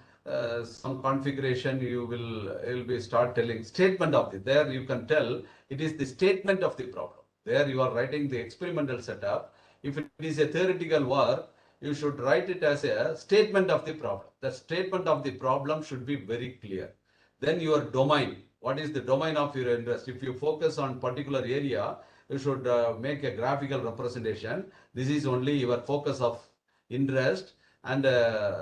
Speaker 4: some configuration you will be start telling statement of the, there you can tell it is the statement of the problem. There you are writing the experimental setup. If it is a theoretical work, you should write it as a statement of the problem. The statement of the problem should be very clear. Then your domain, what is the domain of your interest? If you focus on particular area, you should make a graphical representation. This is only your focus of interest and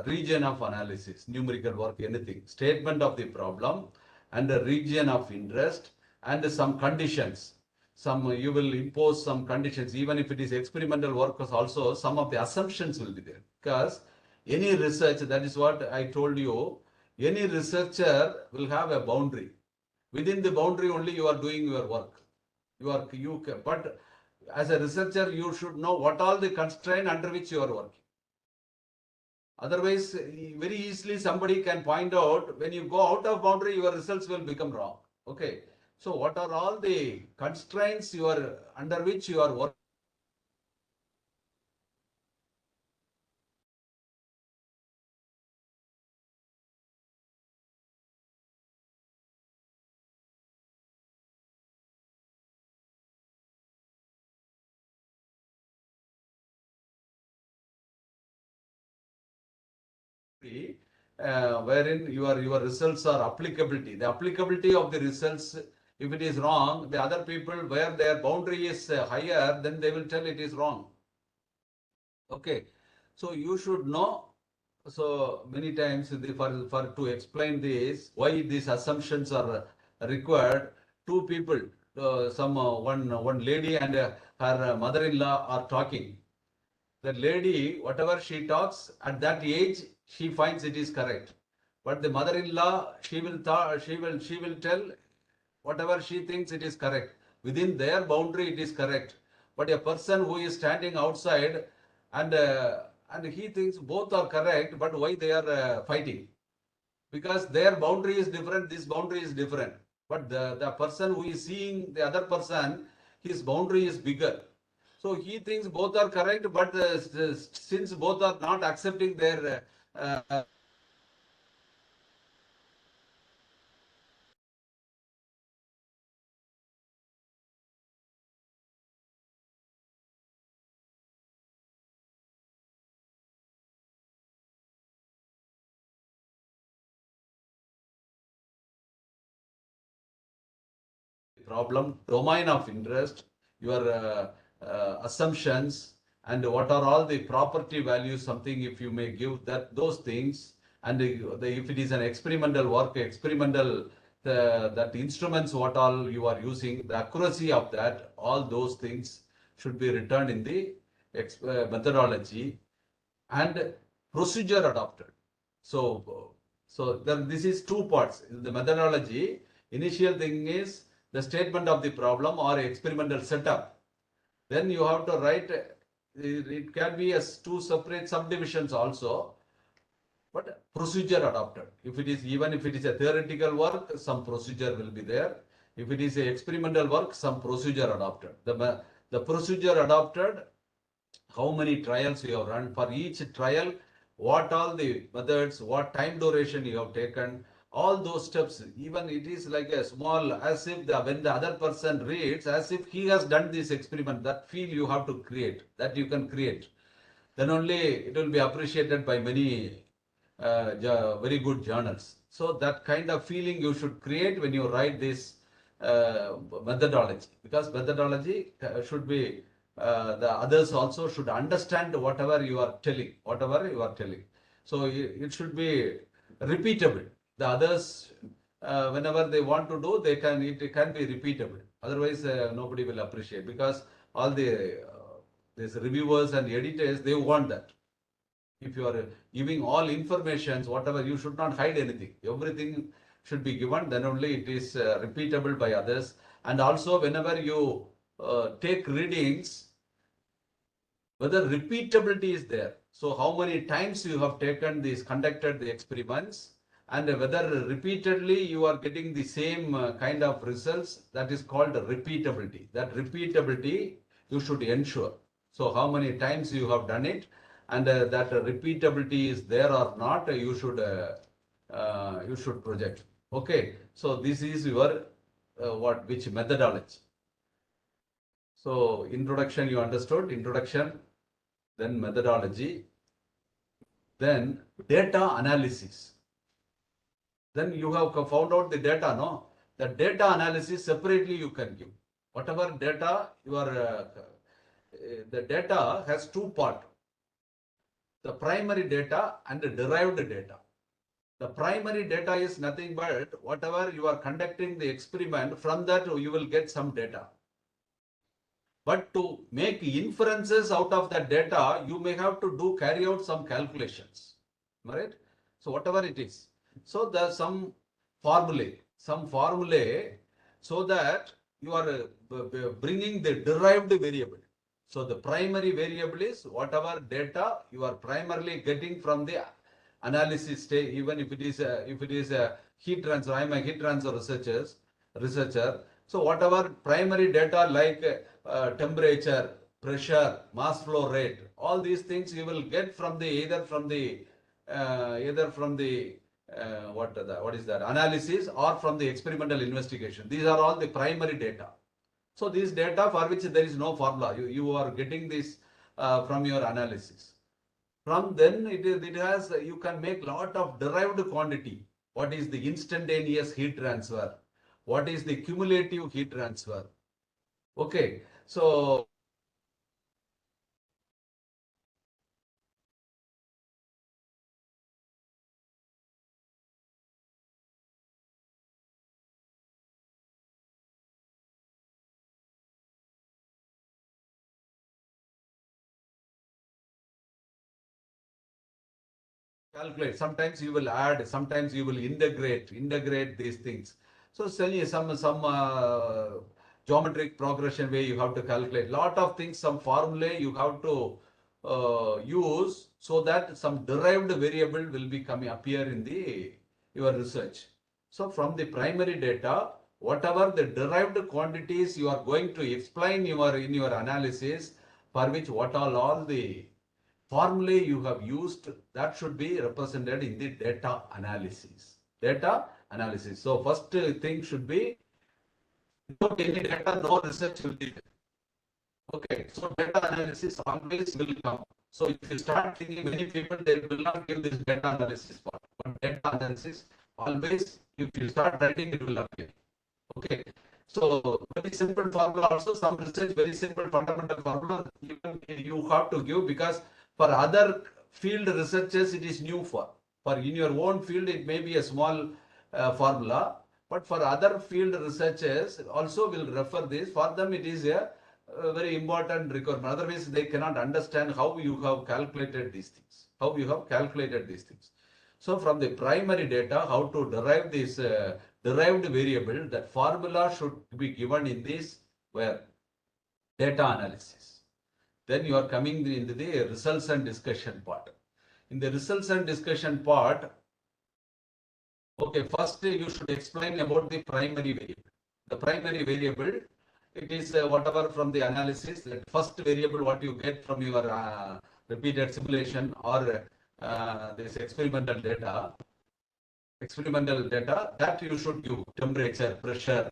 Speaker 4: region of analysis, numerical work, anything. Statement of the problem and a region of interest and some conditions. Some you will impose some conditions, even if it is experimental work also, some of the assumptions will be there. Because any research, that is what I told you, any researcher will have a boundary. Within the boundary only you are doing your work. But as a researcher, you should know what all the constraint under which you are working. Otherwise, very easily somebody can point out when you go out of boundary, your results will become wrong. Okay. So what are all the constraints you are under which you are working? Wherein your results are applicability. The applicability of the results, if it is wrong, the other people where their boundary is higher, then they will tell it is wrong. Okay, so you should know. So many times for to explain this, why these assumptions are required. Two people, one lady and her mother-in-law are talking. The lady, whatever she talks at that age, she finds it is correct. But the mother-in-law, she will tell whatever she thinks it is correct. Within their boundary, it is correct. But a person who is standing outside and he thinks both are correct, but why they are fighting? Because their boundary is different, this boundary is different. But the person who is seeing the other person, his boundary is bigger. So he thinks both are correct, but since both are not accepting their problem, domain of interest, your assumptions, and what are all the property values, something if you may give that those things, and if it is an experimental work, experimental that instruments what all you are using, the accuracy of that, all those things should be written in the methodology and procedure adopted. So this is two parts. The methodology, initial thing is the statement of the problem or experimental setup. Then you have to write, it can be as two separate subdivisions also, but procedure adopted. If it is, even if it is a theoretical work, some procedure will be there. If it is a experimental work, some procedure adopted. The procedure adopted, how many trials you have run, for each trial, what all the methods, what time duration you have taken, all those steps. Even it is like a small, as if when the other person reads, as if he has done this experiment, that feel you have to create, that you can create. Then only it will be appreciated by many very good journals. So that kind of feeling you should create when you write this methodology, because methodology should be the others also should understand whatever you are telling, So it should be repeatable. The others, whenever they want to do, it can be repeatable. Otherwise, nobody will appreciate, because all the these reviewers and editors, they want that. If you are giving all informations, whatever, you should not hide anything. Everything should be given, then only it is repeatable by others. And also whenever you take readings, whether repeatability is there. So how many times you have conducted the experiments, and whether repeatedly you are getting the same kind of results, that is called repeatability. That repeatability you should ensure. So how many times you have done it, and that repeatability is there or not, you should you should project. Okay, so this is your which methodology. So introduction you understood, introduction, then methodology, then data analysis. Then you have found out the data, no? The data analysis separately you can give. Whatever data you are, the data has two parts. The primary data and the derived data. The primary data is nothing but whatever you are conducting the experiment, from that you will get some data. But to make inferences out of that data, you may have to carry out some calculations, right? So whatever it is. So there's some formulae, so that you are bringing the derived variable. So the primary variable is whatever data you are primarily getting from the analysis stage, even if it is a heat transfer. I am a heat transfer researcher. So whatever primary data like temperature, pressure, mass flow rate, all these things you will get from the either from the what is that analysis or from the experimental investigation. These are all the primary data. So these data for which there is no formula, you are getting this from your analysis. From then it has, you can make lot of derived quantity. What is the instantaneous heat transfer? What is the cumulative heat transfer? Okay, so calculate. Sometimes you will add, sometimes you will integrate these things. So some geometric progression way you have to calculate. Lot of things, some formulae you have to use so that some derived variable will be appear in your research. So from the primary data, whatever the derived quantities you are going to explain in your analysis, for which what all the formulae you have used, that should be represented in the data analysis. So first thing should be, without any data, no research will be there. Okay, so data analysis always will come. So if you start thinking, many people, they will not give this data analysis part. But data analysis, always, if you start writing, it will appear. Okay, so very simple formula also, some research, very simple fundamental formula, even you have to give, because for other field researchers, it is new for in your own field, it may be a small formula, but for other field researchers also will refer this. For them, it is a very important requirement. Otherwise, they cannot understand how you have calculated these things. So from the primary data, how to derive this derived variable, that formula should be given in this where data analysis. Then you are coming into the results and discussion part. In the results and discussion part, okay, first you should explain about the primary variable. The primary variable, it is whatever from the analysis, that first variable what you get from your repeated simulation or this experimental data, that you should give temperature, pressure.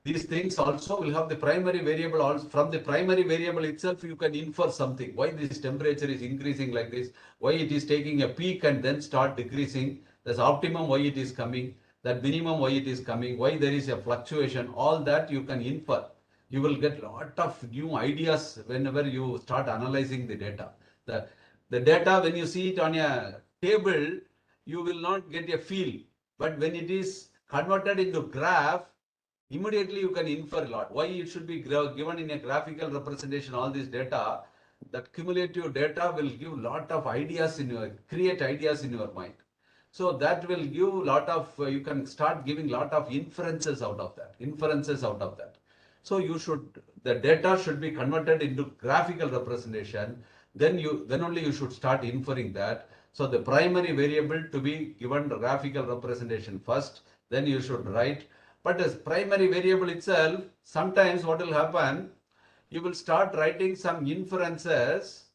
Speaker 4: These things also will have the primary variable. Also from the primary variable itself, you can infer something. Why this temperature is increasing like this? Why it is taking a peak and then start decreasing? There's optimum, why it is coming? That minimum, why it is coming? Why there is a fluctuation? All that you can infer. You will get a lot of new ideas whenever you start analyzing the data. The data, when you see it on a table, you will not get a feel. But when it is converted into graph, immediately you can infer a lot. Why it should be given in a graphical representation, all this data, that cumulative data will give lot of ideas create ideas in your mind. So that will give lot of, you can start giving lot of inferences out of that. So the data should be converted into graphical representation. Then only you should start inferring that. So the primary variable to be given the graphical representation first, then you should write. But as primary variable itself, sometimes what will happen, you will start writing some inferences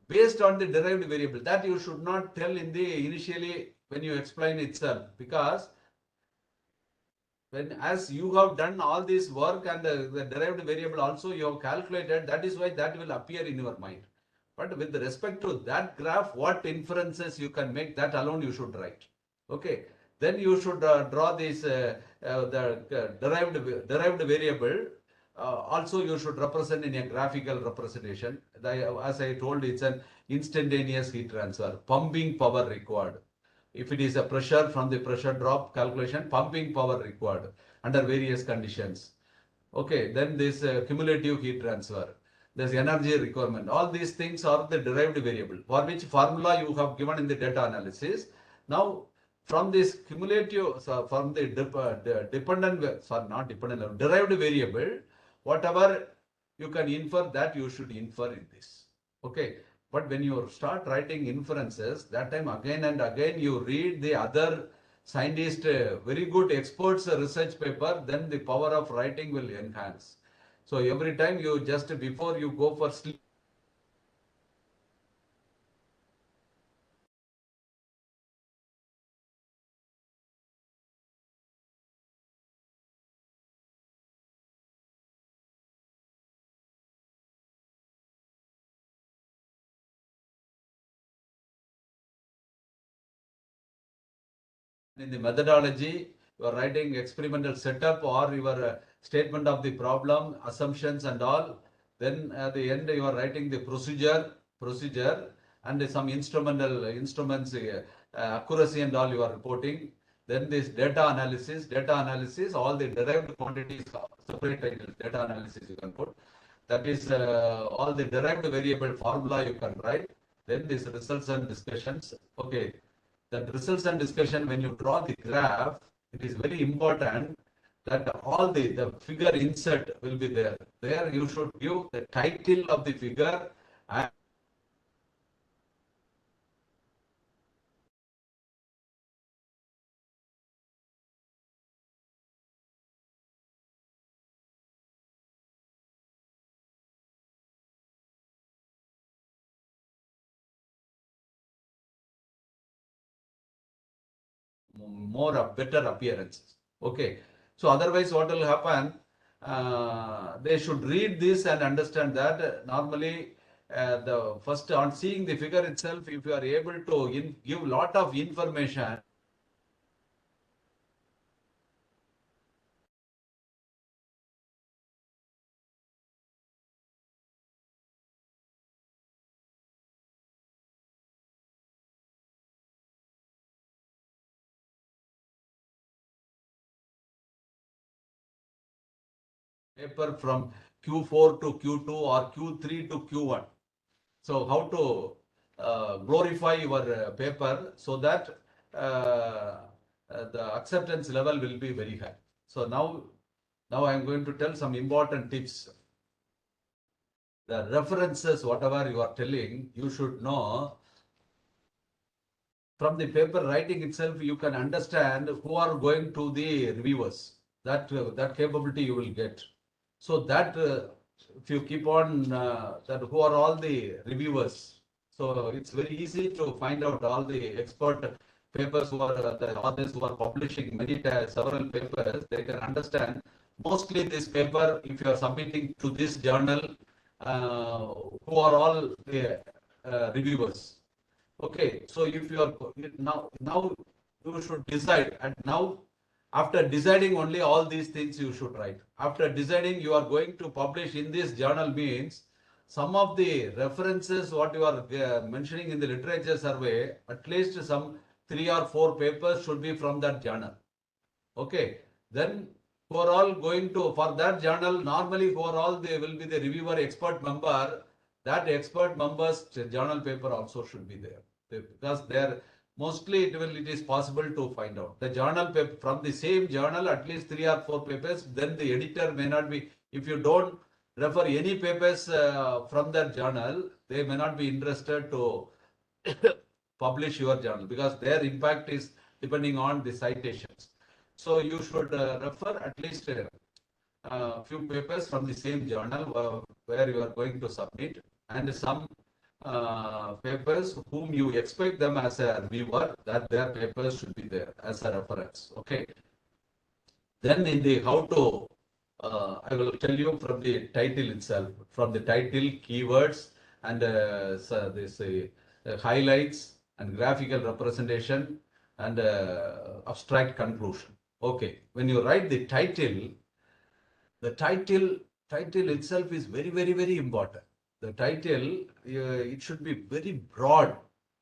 Speaker 4: based on the derived variable. That you should not tell initially when you explain itself, because when as you have done all this work and the derived variable also you have calculated, that is why that will appear in your mind. But with respect to that graph, what inferences you can make, that alone you should write. Okay. Then you should draw this derived variable. Also, you should represent in a graphical representation. As I told, it's an instantaneous heat transfer, pumping power required. If it is a pressure, from the pressure drop calculation, pumping power required under various conditions. Okay, then this cumulative heat transfer, there's energy requirement. All these things are the derived variable, for which formula you have given in the data analysis. Now, from this cumulative, so from the derived variable, whatever you can infer, that you should infer in this. Okay. But when you start writing inferences, that time again and again you read the other scientist, very good experts research paper, then the power of writing will enhance. So every time you just, before you go for sleep, in the methodology, you are writing experimental setup or your statement of the problem, assumptions and all. Then at the end, you are writing the procedure and some instruments, accuracy and all you are reporting. Then this data analysis, all the derived quantities, separate titles, data analysis you can put. That is all the derived variable formula you can write. Then this results and discussions. Okay. The results and discussion, when you draw the graph, it is very important that all the figure insert will be there. There you should give the title of the figure and better appearances. Okay. So otherwise what will happen? They should read this and understand that normally the first, on seeing the figure itself, if you are able to give lot of information, paper from Q4 to Q2 or Q3 to Q1. So how to glorify your paper so that the acceptance level will be very high. So now I am going to tell some important tips. The references, whatever you are telling, you should know. From the paper writing itself, you can understand who are going to the reviewers. That capability you will get. So that if you keep on that who are all the reviewers, so it's very easy to find out all the expert papers who are the authors who are publishing several papers. They can understand mostly this paper, if you are submitting to this journal, who are all the reviewers. Okay, so if you are now you should decide, and now after deciding only all these things you should write. After deciding you are going to publish in this journal means some of the references what you are mentioning in the literature survey, at least some 3 or 4 papers should be from that journal. Okay, then who are all going to, for that journal, normally who are all, they will be the reviewer expert member, that expert member's journal paper also should be there. Because there mostly it is possible to find out. The journal paper, from the same journal, at least 3 or 4 papers, then the editor may not be, if you don't refer any papers from that journal, they may not be interested to publish your journal because their impact is depending on the citations. So you should refer at least a few papers from the same journal where you are going to submit, and some papers whom you expect them as a viewer, that their papers should be there as a reference. Okay. Then in the how to, I will tell you from the title itself, from the title, keywords, and so this highlights and graphical representation and abstract conclusion. Okay, when you write the title itself is very important. The title it should be very broad,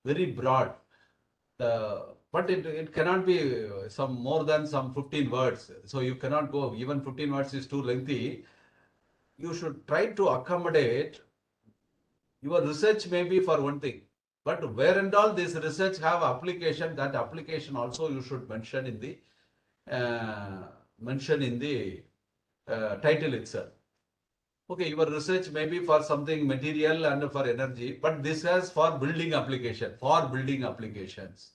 Speaker 4: very broad. But it cannot be some more than some 15 words. So you cannot go, even 15 words is too lengthy. You should try to accommodate. Your research may be for one thing, but where and all this research have application, that application also you should mention in the title itself. Okay, your research may be for something material and for energy, but this has for building application, for building applications.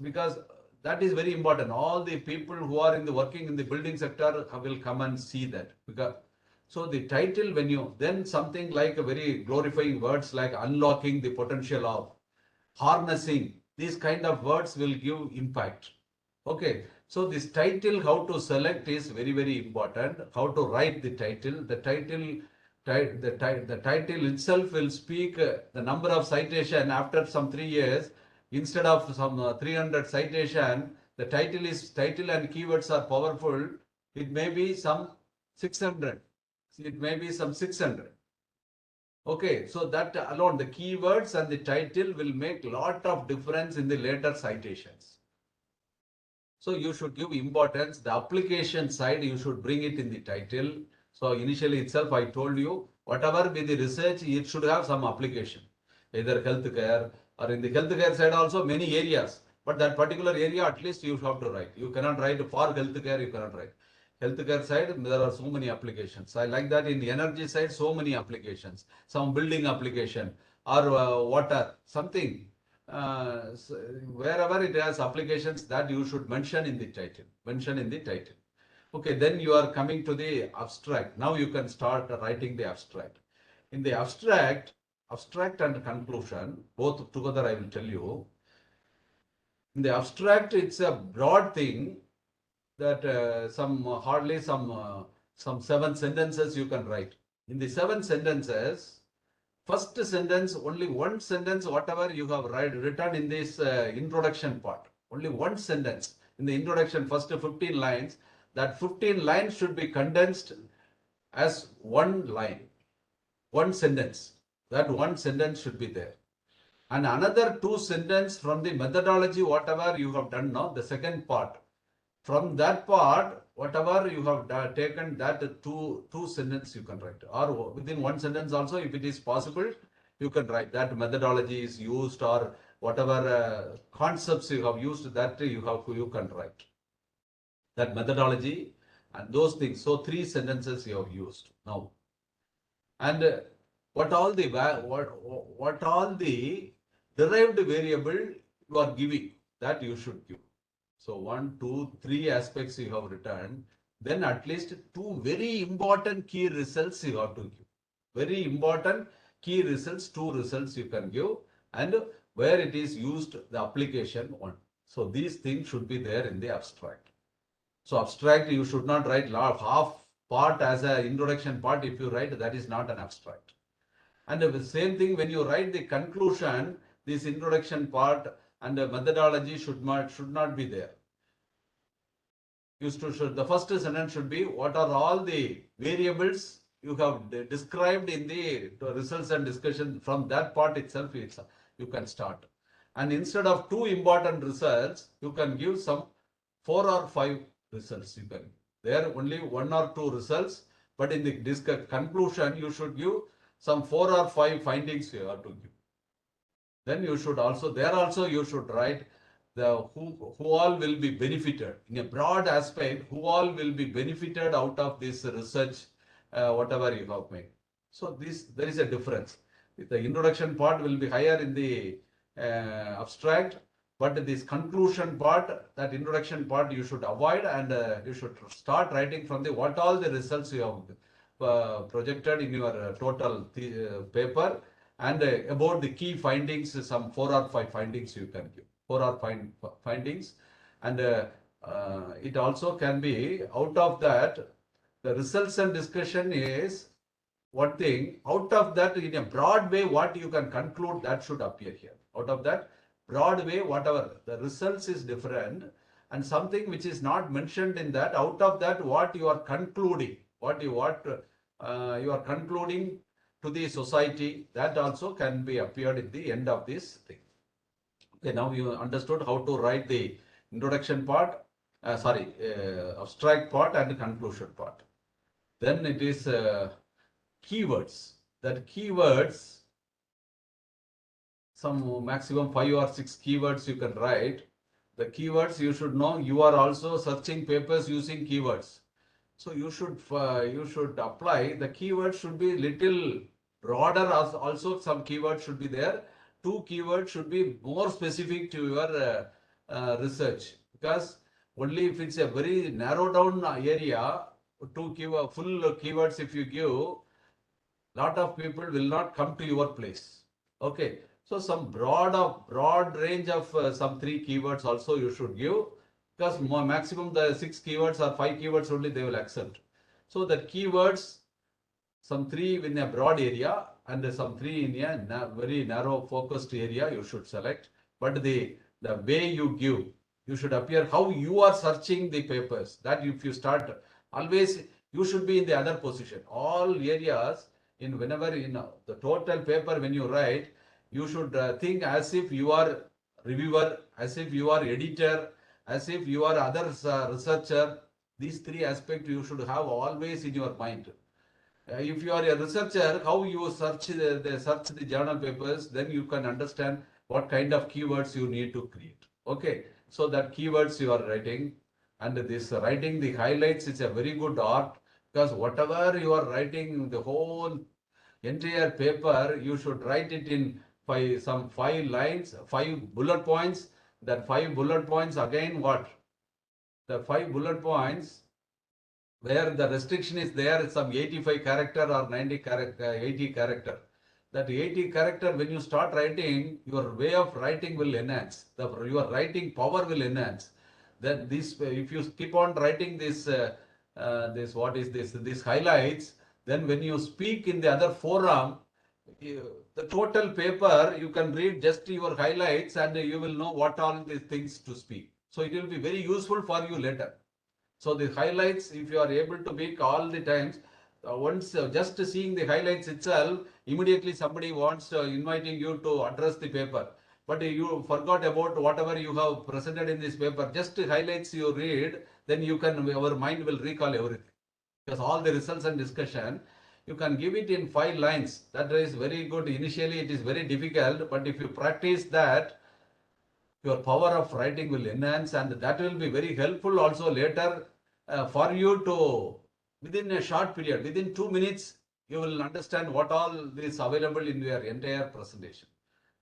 Speaker 4: Because that is very important. All the people who are in the working in the building sector will come and see that. Because so the title, when you then something like a very glorifying words like unlocking the potential of, harnessing, these kind of words will give impact. Okay, so this title, how to select is very important. How to write the title. The title itself will speak the number of citation after some 3 years. Instead of some 300 citation, the title and keywords are powerful. It may be some 600. It may be some 600. Okay, so that alone, the keywords and the title will make a lot of difference in the later citations. So you should give importance. The application side, you should bring it in the title. So initially itself, I told you, whatever be the research, it should have some application, either healthcare or in the healthcare side also many areas. But that particular area, at least you have to write. You cannot write for healthcare, you cannot write. Healthcare side, there are so many applications. I like that in the energy side, so many applications. Some building application or water, something. Wherever it has applications, that you should mention in the title. Mention in the title. Okay, then you are coming to the abstract. Now you can start writing the abstract. In the abstract and conclusion, both together I will tell you. In the abstract, it's a broad thing that hardly some 7 sentences you can write. In the 7 sentences, first sentence, only one sentence, whatever you have written in this introduction part, only one sentence in the introduction, first 15 lines, that 15 lines should be condensed as one line, one sentence. That one sentence should be there. And another 2 sentences from the methodology, whatever you have done now, the second part. From that part, whatever you have taken, that two sentences you can write, or within one sentence also, if it is possible, you can write that methodology is used, or whatever concepts you have used, that you can write that methodology and those things. So 3 sentences you have used now, and what all the derived variable you are giving, that you should give. So 1, 2, 3 aspects you have written. Then at least 2 very important key results you have to give. Very important key results, 2 results you can give, and where it is used, the application 1. So these things should be there in the abstract. So abstract, you should not write half part as an introduction part. If you write, that is not an abstract. And the same thing when you write the conclusion, this introduction part and the methodology should not be there. The first sentence should be, what are all the variables you have described in the results and discussion. From that part itself, you can start. And instead of 2 important results, you can give some 4 or 5 results. You can there only 1 or 2 results, but in the conclusion, you should give some 4 or 5 findings you have to give. Then you should also, you should write the who all will be benefited in a broad aspect, who all will be benefited out of this research, whatever you have made. So there is a difference. The introduction part will be higher in the abstract, but this conclusion part, that introduction part you should avoid, and you should start writing from the what all the results you have projected in your total paper, And about the key findings, some 4 or 5 findings you can give. 4 or 5 findings. And it also can be out of that, the results and discussion is one thing. Out of that, in a broad way, what you can conclude, that should appear here. Out of that broad way, whatever the results is different, and something which is not mentioned in that, out of that, what you are concluding, you are concluding to the society, that also can be appeared at the end of this thing. Okay, now you understood how to write the introduction part, abstract part and conclusion part. Then it is keywords. That keywords, some maximum 5 or 6 keywords you can write. The keywords you should know. You are also searching papers using keywords. So you should apply. The keywords should be little broader. Also some keywords should be there. 2 keywords should be more specific to your research, because only if it's a very narrow down area, full keywords if you give, lot of people will not come to your place. Okay, so some broad range of some 3 keywords also you should give, because maximum the 6 keywords or 5 keywords only they will accept. So that keywords, some 3 in a broad area and some 3 in a very narrow focused area you should select. But the way you give, you should appear how you are searching the papers. That if you start, always you should be in the other position. All areas, whenever the total paper when you write, you should think as if you are reviewer, as if you are editor, as if you are other researcher. These 3 aspects you should have always in your mind. If you are a researcher, how you search the journal papers, then you can understand what kind of keywords you need to create. Okay, so that keywords you are writing, and this writing the highlights is a very good art, because whatever you are writing, the whole entire paper, you should write it in 5 lines, 5 bullet points. That 5 bullet points again what? The 5 bullet points where the restriction is there, some 85 character or 90 character, 80 character. That 80 character, when you start writing, your way of writing will enhance. Your writing power will enhance. Then this, if you keep on writing this highlights, then when you speak in the other forum, the total paper you can read just your highlights and you will know what all these things to speak. So it will be very useful for you later. So the highlights, if you are able to make all the times, once just seeing the highlights itself, immediately somebody wants inviting you to address the paper. But you forgot about whatever you have presented in this paper. Just the highlights you read, then our mind will recall everything. Because all the results and discussion, you can give it in 5 lines. That is very good. Initially, it is very difficult, but if you practice that, your power of writing will enhance, and that will be very helpful also later for you to, within a short period, within 2 minutes, you will understand what all is available in your entire presentation.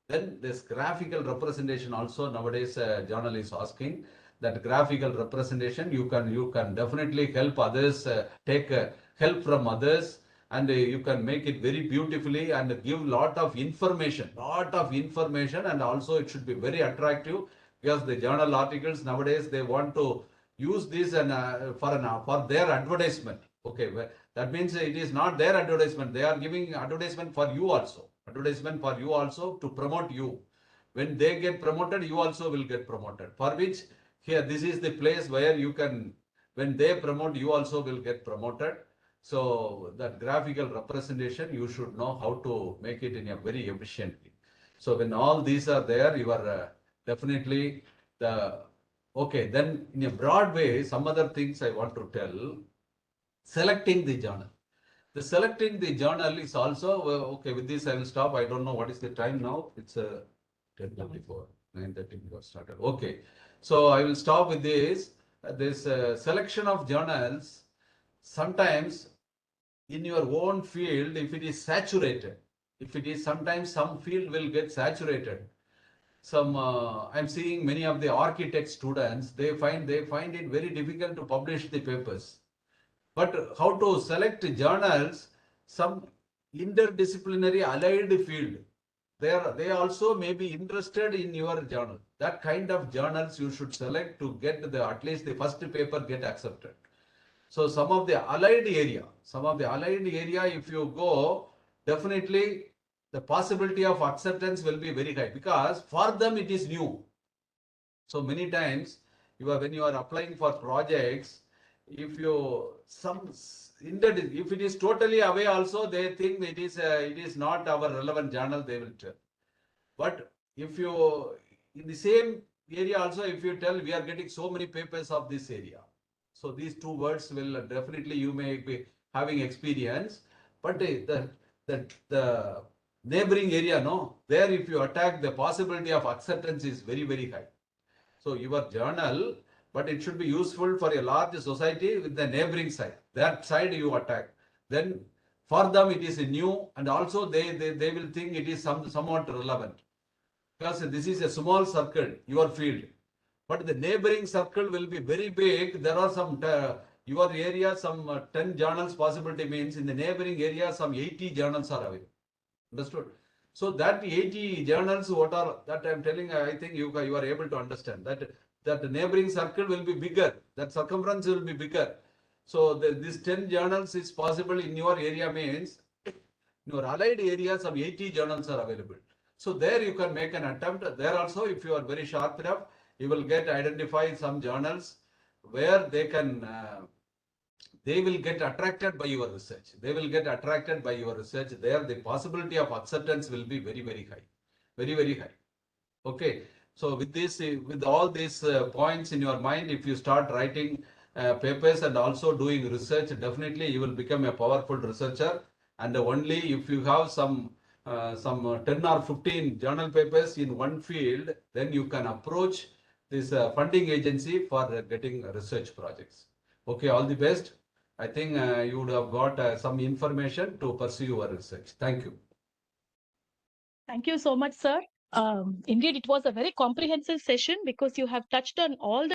Speaker 4: Then this graphical representation also nowadays journal is asking, that graphical representation you can definitely help others, take help from others, and you can make it very beautifully and give lot of information, and also it should be very attractive, because the journal articles nowadays they want to use this and for their advertisement. Okay, that means it is not their advertisement, they are giving advertisement for you also, to promote you. When they get promoted, you also will get promoted, for which here this is the place where you can, when they promote, you also will get promoted. So that graphical representation, you should know how to make it in a very efficiently. So when all these are there, you are definitely okay. Then in a broad way, some other things I want to tell. Selecting the journal. The selecting the journal is also, okay, with this I will stop. I don't know what is the time now. It's 10:34, 9:30 we got started. Okay, so I will stop with this. This selection of journals, sometimes in your own field, if it is saturated, sometimes some field will get saturated. I'm seeing many of the architect students, they find it very difficult to publish the papers. But how to select journals? interdisciplinary allied field. They also may be interested in your journal. That kind of journals you should select to get at least the first paper get accepted. So some of the allied area, if you go, definitely the possibility of acceptance will be very high because for them it is new. So many times when you are applying for projects, if it is totally away also, they think it is not our relevant journal, they will tell. But if you in the same area also, if you tell we are getting so many papers of this area, so these two words will definitely you may be having experience. But the neighboring area, no, there if you attack, the possibility of acceptance is very, very high. So your journal, but it should be useful for a large society with the neighboring side. That side you attack. Then for them it is new, and also they will think it is somewhat relevant. Because this is a small circle, your field. But the neighboring circle will be very big. There are some, your area, some 10 journals possibility means in the neighboring area, some 80 journals are available. Understood? So that 80 journals, what are that I'm telling, I think you are able to understand that the neighboring circle will be bigger. That circumference will be bigger. So this 10 journals is possible in your area means in your allied area, some 80 journals are available. So there you can make an attempt. There also, if you are very sharp enough, you will identify some journals where they will get attracted by your research. There the possibility of acceptance will be very, very high. Very, very high. Okay. So with this, with all these points in your mind, if you start writing papers and also doing research, definitely you will become a powerful researcher. And only if you have some 10 or 15 journal papers in one field, then you can approach this funding agency for getting research projects. Okay, all the best. I think you would have got some information to pursue your research. Thank you.
Speaker 1: Thank you so much, sir. Indeed, it was a very comprehensive session because you have touched on all the